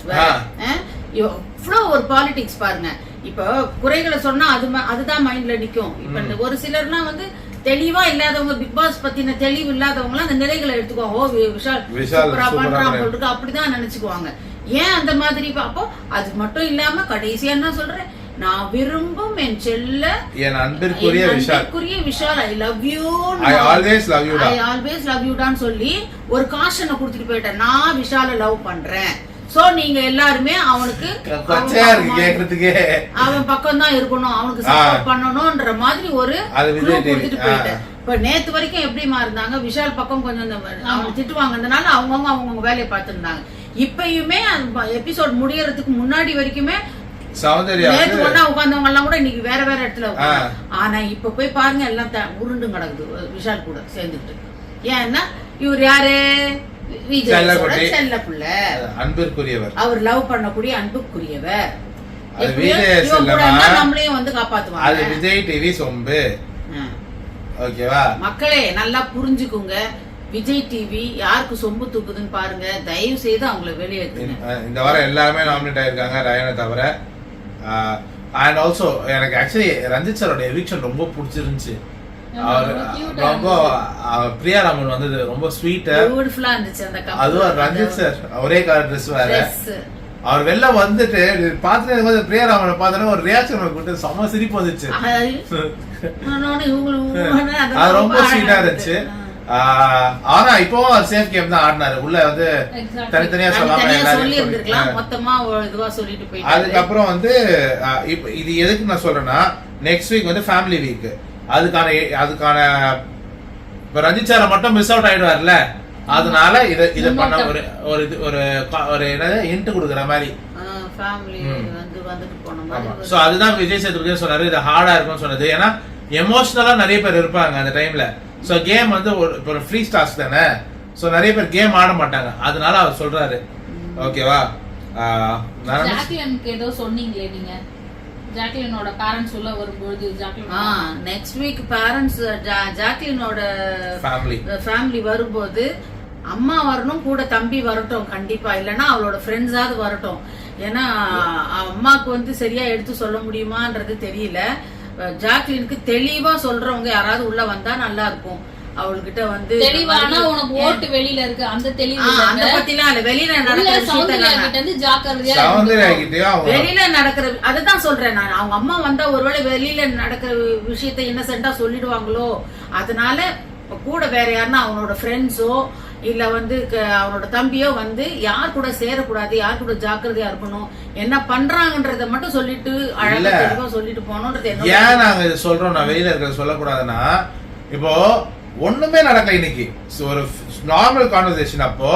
S2: இவ்வளவு ஒரு பாலிடிக்ஸ் பாருங்க. இப்போ குறைகளை சொன்னா அதுதான் மைண்ட்ல நிக்கும். இப்ப ஒரு சிலர்லாம் வந்து தெளிவா இல்லாதவங்க, பிக் பாஸ் பத்தின தெளிவு இல்லாதவங்க அந்த நிறைகளை எடுத்துக்குவாங்க. ஓ விஷால் சூப்பரா பண்றான் சொல்லிட்டு அப்படிதான் நினைச்சுக்குவாங்க. ஏன் அந்த மாதிரி? அப்போ அது மட்டும் இல்லாம கடைசியா என்ன சொல்றேன், நான் விரும்பும் என் செல்ல
S1: என் அன்பிற்குரிய
S2: Vishal, I love you,
S1: I always
S2: love you டான்னு சொல்லி ஒரு காஷனை கொடுத்துட்டு போயிட்டேன். நான் விஷால லவ் பண்றேன். சோ நீங்க எல்லாருமே அவனுக்கு அவன் பக்கம் தான் இருக்கணும், அவனுக்கு சப்போர்ட் பண்ணணும்ன்ற மாதிரி ஒரு கொடுத்துட்டு போயிட்டேன். இப்ப நேத்து வரைக்கும் எப்படிமா இருந்தாங்க, விஷால் பக்கம் கொஞ்சம் அவங்க திட்டுவாங்கன்றனால அவங்கவுங்க வேலையை பார்த்துருந்தாங்க. இப்பயுமே எபிசோட் முடியறதுக்கு முன்னாடி வரைக்குமே நேத்து ஒன்னா உட்கார்ந்தவங்க எல்லாம் கூட இன்னைக்கு வேற வேற இடத்துல உட்காந்து. ஆனா இப்ப போய் பாருங்க எல்லாம் உருண்டு கிடக்குது விஷால் கூட சேர்ந்துட்டு. ஏன்னா இவர் யாரு, செல்ல புள்ள,
S1: அன்பிற்குரியவர்,
S2: அவர் லவ் பண்ணக்கூடிய அன்புக்குரியவர். நம்மளையும் வந்து காப்பாத்துவாங்க.
S1: அது விஜய் டிவி சொம்பு. ஓகேவா
S2: மக்களே, நல்லா புரிஞ்சுக்குங்க. விஜய் டிவி யாருக்கு சொம்பு தூக்குதுன்னு பாருங்க. தயவு செய்து அவங்களை வெளியேற்றுங்க.
S1: இந்த வாரம் எல்லாருமே நாமினேட் ஆயிருக்காங்க, ரயானை தவிர. அண்ட் ஆல்சோ எனக்கு ஆக்சுவலி ரஞ்சித் சாரோட எவிக்ஷன் ரொம்ப பிடிச்சிருந்துச்சு. ரொம்ப பிரியா ராமன் வந்தது ரொம்ப ஸ்வீட்டா
S2: பியூட்டிஃபுல்லா இருந்துச்சு அந்த கப்.
S1: அதுவும் ரஞ்சித் சார் ஒரே கலர் ட்ரெஸ் வேற. அவர் வெளில வந்துட்டு பாத்துட்டு பிரியா ராமனை பார்த்தோன்னா ஒரு ரியாக்ஷன் கொடுத்து செம்ம சிரிப்பு வந்துச்சு. அது ரொம்ப ஸ்வீட்டா இருந்துச்சு. ஆனா இப்போ சேஃப் கேம் தான் ஆடினாரு. உள்ள வந்து தனித்தனியா
S2: சொல்லி இருந்திருக்கலாம், மொத்தமா இதுவா சொல்லிட்டு போயிட்டாரு.
S1: அதுக்கப்புறம் வந்து இப்ப இது எதுக்கு நான் சொல்றேன்னா, நெக்ஸ்ட் வீக் வந்து ஃபேமிலி வீக். அதுக்கான இப்ப ரஞ்சித் சாரை மட்டும் மிஸ் அவுட் ஆயிடுவார்ல, அதனால இத பண்ண ஒரு என்னது ஹிண்ட் கொடுக்குற மாதிரி சோ அதுதான் விஜய் சேதுபதி சொன்னாரு. இது ஹார்டா இருக்கும்னு சொன்னது. ஏன்னா எமோஷனலா நிறைய பேர் இருப்பாங்க அந்த டைம்ல. சோ கேம் வந்து ஒரு ஃப்ரீ ஸ்டார்ஸ் தானே, சோ நிறைய பேர் கேம் ஆட மாட்டாங்க, அதனால அவர் சொல்றாரு. ஓகேவா?
S3: ஜாக்லினுக்கு ஏதோ சொன்னீங்களே நீங்க, ஜாக்லினோட பேரண்ட்ஸ் உள்ள வரும்போது
S2: நெக்ஸ்ட் வீக் பேரண்ட்ஸ் ஜாக்லினோட ஃபேமிலி வரும்போது அம்மா வரணும், கூட தம்பி வரட்டும் கண்டிப்பா, இல்லைன்னா அவளோட ஃப்ரெண்ட்ஸாவது வரட்டும். ஏன்னா அம்மாக்கு வந்து சரியா எடுத்து சொல்ல முடியுமான்றது தெரியல. ஜாக்லினுக்கு தெளிவா சொல்றவங்க யாராவது உள்ள வந்தா நல்லா இருக்கும். அவள்கிட்ட வந்து
S3: தெளிவானா உனக்கு ஓட்டு வெளியில இருக்கு அந்த தெளிவு
S2: அந்த பத்திலாம் இல்ல, வெளியில நடக்கிற அதுதான் சொல்றேன் நான். அவங்க அம்மா வந்தா ஒருவேளை வெளியில நடக்கிற விஷயத்த இன்னசென்ட்டா சொல்லிடுவாங்களோ, அதனால கூட வேற யாருன்னா அவனோட ஃப்ரெண்ட்ஸோ இல்ல வந்து அவனோட தம்பியோ வந்து யார் கூட சேரக்கூடாது, யார் கூட ஜாக்கிரதையா இருக்கணும், என்ன பண்றாங்கன்றத மட்டும் சொல்லிட்டு அழகா தெளிவா சொல்லிட்டு போனோன்றது.
S1: ஏன் நாங்க இது சொல்றோம் நான் வெளியில இருக்கிறத சொல்லக்கூடாதுன்னா, இப்போ ஒண்ணுமே நடக்கல இன்னைக்கு. ஒரு நார்மல் கான்வர்சேஷன் அப்போ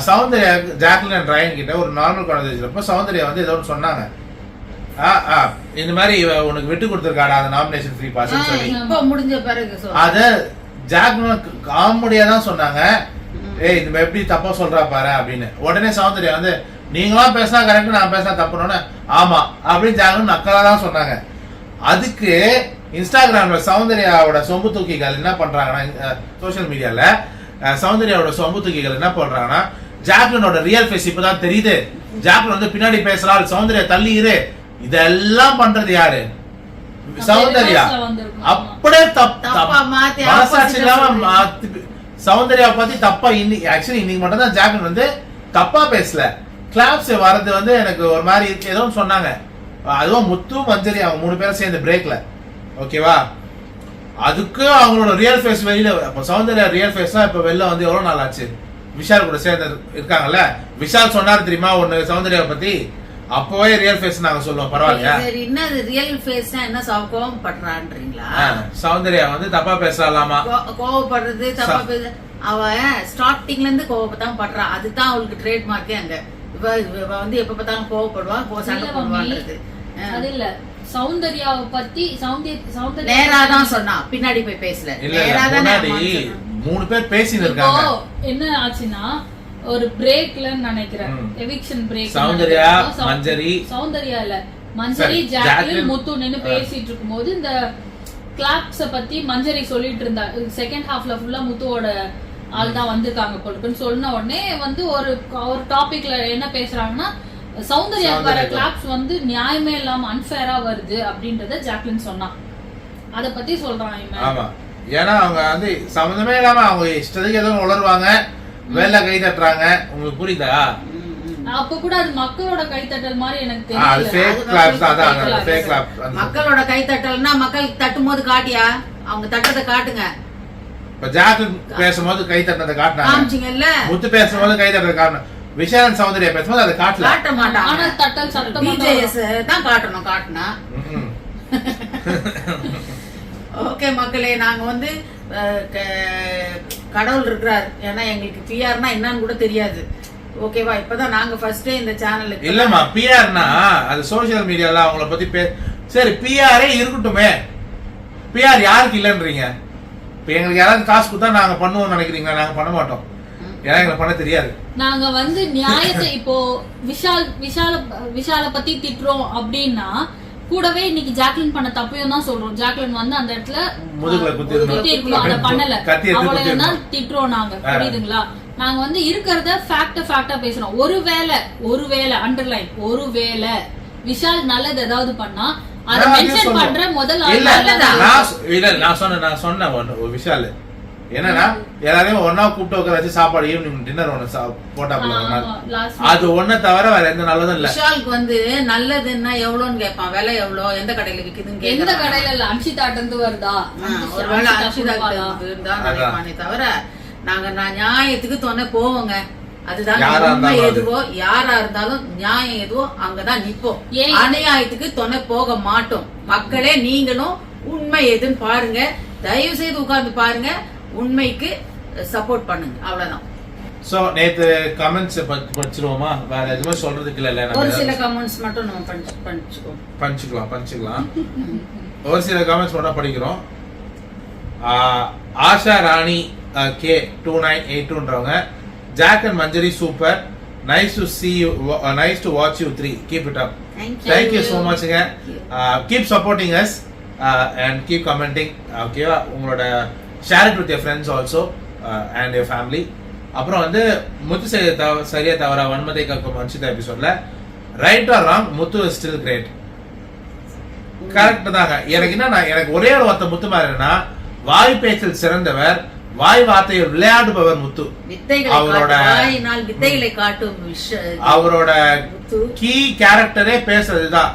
S1: சௌந்தர்யா ஜாக்லின் அண்ட் ரயன் கிட்ட ஒரு நார்மல் கான்வர்சேஷன் அப்போ சௌந்தர்யா வந்து ஏதோ ஒன்று சொன்னாங்க, இந்த மாதிரி உனக்கு விட்டு கொடுத்துருக்காடா அந்த நாமினேஷன் ஃப்ரீ பாஸ் சொல்லி.
S2: இப்போ முடிஞ்ச பிறகு
S1: அத ஜாக்லின் காமெடியா தான் சொன்னாங்க. ஏய் இந்த எப்படி தப்பா சொல்றா பாரு அப்படின்னு. உடனே சௌந்தர்யா வந்து நீங்களா பேசினா கரெக்ட், நான் பேசினா தப்புனோன்னு ஆமா அப்படின்னு ஜாக்லின் நக்கலா தான் சொன்னாங்க. அதுக்கு இன்ஸ்டாகிராம்ல சௌந்தர்யாவோட சொம்பு தூக்கிகள் என்ன பண்றாங்கன்னா, சோசியல் மீடியால சௌந்தர்யாவோட சொம்பு தூக்கிகள் என்ன பண்றாங்கன்னா, ஜாக்லினோட ரியல் ஃபேஸ் இப்பதான் தெரியுது, ஜாக்லின் வந்து பின்னாடி பேசுறாள், சௌந்தர்யா தள்ளி இரு, இதெல்லாம் பண்றது யாரு? சௌந்தர்யா. அப்படியே மனசாட்சி இல்லாம சௌந்தர்யா பத்தி தப்பா ஆக்சுவலி இன்னைக்கு மட்டும் தான் ஜாக்லின் வந்து தப்பா பேசல, கிளாப்ஸ் வர்றது வந்து எனக்கு ஒரு மாதிரி ஏதோ சொன்னாங்க. அதுவும் முத்து மஞ்சரி அவங்க 3 பேரும் சேர்ந்து பிரேக்ல. ஓகேவா? அதுக்கு அவங்களோட ரியல் ஃபேஸ் வெளியில, அப்ப சௌந்தர்யா ரியல் ஃபேஸ்லாம் இப்ப வெளில வந்து எவ்வளவு நாள் ஆச்சு? விஷால் கூட சேர்ந்து இருக்காங்கல்ல, விஷால் சொன்னாரு தெரியுமா ஒண்ணு சௌந்தர்யா பத்தி, அப்பவே ரியல் ஃபேஸ் நாங்க சொல்லுவோம். பரவாயில்லையா?
S2: என்ன ரியல் ஃபேஸ் என்ன கோவம் பண்றான்றீங்களா?
S1: சௌந்தர்யா வந்து தப்பா பேசலாமா,
S2: கோவப்படுறது தப்பா பேச, அவ ஸ்டார்டிங்ல இருந்து கோவப்பதான் பண்றா, அதுதான் அவளுக்கு ட்ரேட் மார்க்கே. அங்க இவ வந்து எப்ப பார்த்தாலும் கோவப்படுவா, சண்டை போடுவான்றது
S3: அது இல்ல. சௌந்தர்யாவை பத்தி
S2: நேராதான் சொன்னா, பின்னாடி போய் பேசல. நேராதான்
S1: 3 பேர் பேசிட்டு இருக்காங்க.
S3: என்ன ஆச்சுன்னா ஒரு பிரேக்ல நினைக்கிறேன், எவிக்ஷன் பிரேக்,
S1: சௌந்தர்யா மஞ்சரி,
S3: சௌந்தர்யா இல்ல மஞ்சரி ஜாக்லின் முத்து நின்னு பேசிட்டு இருக்கும்போது இந்த கிளாப்ஸ பத்தி மஞ்சரி சொல்லிட்டு இருந்தா. செகண்ட் ஹாஃப்ல ஃபுல்லா முத்துவோட ஆள் தான் வந்திருக்காங்க போட்டுன்னு சொன்ன உடனே வந்து ஒரு டாபிக்ல என்ன பேசுறாங்கன்னா, சௌந்தர்யா வர கிளாப்ஸ் வந்து நியாயமே இல்லாம அன்ஃபேரா வருது அப்படின்றத ஜாக்லின் சொன்னா. அத பத்தி சொல்றான்.
S1: ஆமா, ஏன்னா அவங்க வந்து சம்பந்தமே இல்லாம அவங்க இஷ்டத்துக்கு ஏதோ உளருவாங்க, வேலை கை தட்டுறாங்க. உங்களுக்கு புரியுதா?
S3: அப்ப கூட அது மக்களோட கைத்தட்டல் மாதிரி எனக்கு
S2: தெரியல. மக்களோட கைத்தட்டல்னா மக்கள் தட்டும் போது காட்டியா, அவங்க தட்டத்தை காட்டுங்க.
S1: இப்ப ஜாக்லின் பேசும்போது கை தட்டத்தை காட்டினாங்க, முத்து பேசும்போது கை தட்டத்தை காட்டணும், விஷால் சௌந்தர்யா பேசும்போது அதை காட்டல,
S2: காட்ட மாட்டாங்க.
S3: தட்டல் சத்தம்
S2: பிஜேஎஸ் தான் காட்டணும், காட்டினா. ஓகே மக்களே, நாங்க வந்து கடவுள் இருக்கிறார், ஏன்னா எங்களுக்கு பிஆர்னா என்னன்னு கூட தெரியாது. ஓகேவா? இப்பதான் நாங்க ஃபர்ஸ்ட் இந்த சேனலுக்கு
S1: இல்லம்மா பிஆர்னா அது சோசியல் மீடியால அவங்கள பத்தி சரி பிஆரே இருக்கட்டுமே, பிஆர் யாருக்கு இல்லன்றீங்க? இப்ப எங்களுக்கு யாராவது காசு கொடுத்தா நாங்க பண்ணுவோம்னு நினைக்கிறீங்களா? நாங்க பண்ண மாட்டோம், ஏன்னா எங்களுக்கு பண்ண தெரியாது.
S3: நாங்க வந்து நியாயத்தை இப்போ விஷால பத்தி திட்டுறோம் அப்படின்னா கூடவே இன்னைக்கு ஜாக்லின் பண்ண தப்பையும் தான் சொல்றோம். ஜாக்லின் வந்து அந்த இடத்துல குத்தி இருக்கணும், அதை பண்ணல, அவளை தான் திட்டுறோம் நாங்க. புரியுதுங்களா? நாங்க வந்து இருக்கிறத ஃபேக்டா பேசுறோம். ஒருவேளை அண்டர்லைன், ஒருவேளை விஷால் நல்லது ஏதாவது பண்ணா அதை மென்ஷன் பண்ற முதல்
S1: இல்ல நான் சொன்ன விஷால் என்னன்னா எல்லாரையும் ஒன்னா கூப்பிட்டு உட்கார வச்சு சாப்பாடு ஈவினிங் டின்னர் ஒண்ணு போட்டா அது ஒண்ணு தவிர வேற எந்த நல்லதும் இல்ல.
S2: விஷாலுக்கு வந்து நல்லதுன்னா எவ்வளவுன்னு கேட்பான், விலை எவ்வளவு, எந்த கடையில விக்குதுன்னு
S3: எந்த கடையில இல்ல அம்ஷிதாட்டு வருதா,
S2: ஒருவேளை அம்ஷிதாதான் நினைப்பானே தவிர நான் நியாயத்துக்கு துணை போவோங்க. அதுதான் உண்மை எதுவோ, யாரா இருந்தாலும் நியாயம் எதுவோ அங்கதான் நிப்போம். அநியாயத்துக்கு துணை போக மாட்டோம். மக்களே நீங்களும் உண்மை எதுன்னு பாருங்க, தயவு செய்து உட்கார்ந்து பாருங்க, உண்மைக்கு சப்போர்ட் பண்ணுங்க, அவ்வளவுதான்.
S1: சோ நேத்து கமெண்ட்ஸ் படிச்சிருவோமா? வேற எதுவுமே சொல்றதுக்கு இல்ல.
S2: ஒரு சில கமெண்ட்ஸ் மட்டும் நம்ம
S1: பஞ்சுக்கலாம். ஒரு சில கமெண்ட்ஸ் மட்டும் படிக்கிறோம். ஆஷா ராணி கே 2982ன்றவங்க, Jack and Manjari super, nice to see you, nice to watch you 3, keep it up. Thank you so much. Keep supporting us and keep commenting. ஓகேவா? உங்களோட share it with your friends also and your family. அப்புறம் வந்து முத்து சரியா தவறா வன்மதை காக்கும் அன்ஷிதா எபிசோட்ல right or wrong, Muthu is still great. Correct தாங்க. எனக்கு என்ன, எனக்கு ஒரே ஒரு வார்த்தை முத்து மாதிரினா, வாய் பேச்சில் சிறந்தவர், வாய் வார்த்தையில் விளையாடுபவர் முத்து. அவரோட கீ கேரக்டரே பேசுறதுதான்.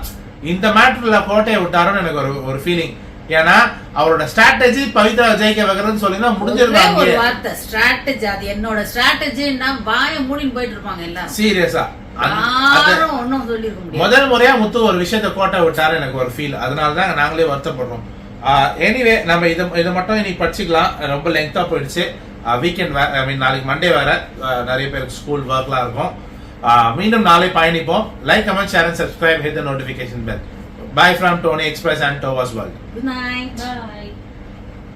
S1: இந்த மேட்டர்ல கோட்டையை விட்டாருன்னு எனக்கு ஒரு ஃபீலிங். ஏன்னா அவரோட ஸ்ட்ராட்டஜி பவித்ரா ஜெயிக்க வைக்கிறதுன்னு சொல்லி முடிஞ்சிருக்காங்க.
S2: ஒரு வார்த்தை ஸ்ட்ராட்டஜி, அது என்னோட ஸ்ட்ராட்டஜின்னா வாயை மூடின்னு போயிட்டு இருப்பாங்க எல்லாரும்.
S1: சீரியஸா முதல் முறையா முத்து ஒரு விஷயத்த கோட்டை விட்டாரு எனக்கு ஒரு ஃபீல். அதனாலதான் நாங்களே வருத்தப்படுறோம். எனிவே நம்ம இதை மட்டும் இன்னைக்கு படிச்சுக்கலாம், ரொம்ப லெங்தா போயிடுச்சு. வீக்கெண்ட் ஐ மீன் நாளைக்கு மண்டே வேற, நிறைய பேருக்கு ஸ்கூல் ஒர்க்லாம் இருக்கும். மீண்டும் நாளை பயணிப்போம். Like, comment, share and subscribe, hit the notification bell. Bye from Tony Express and Towas World.
S2: Good night.
S3: Bye.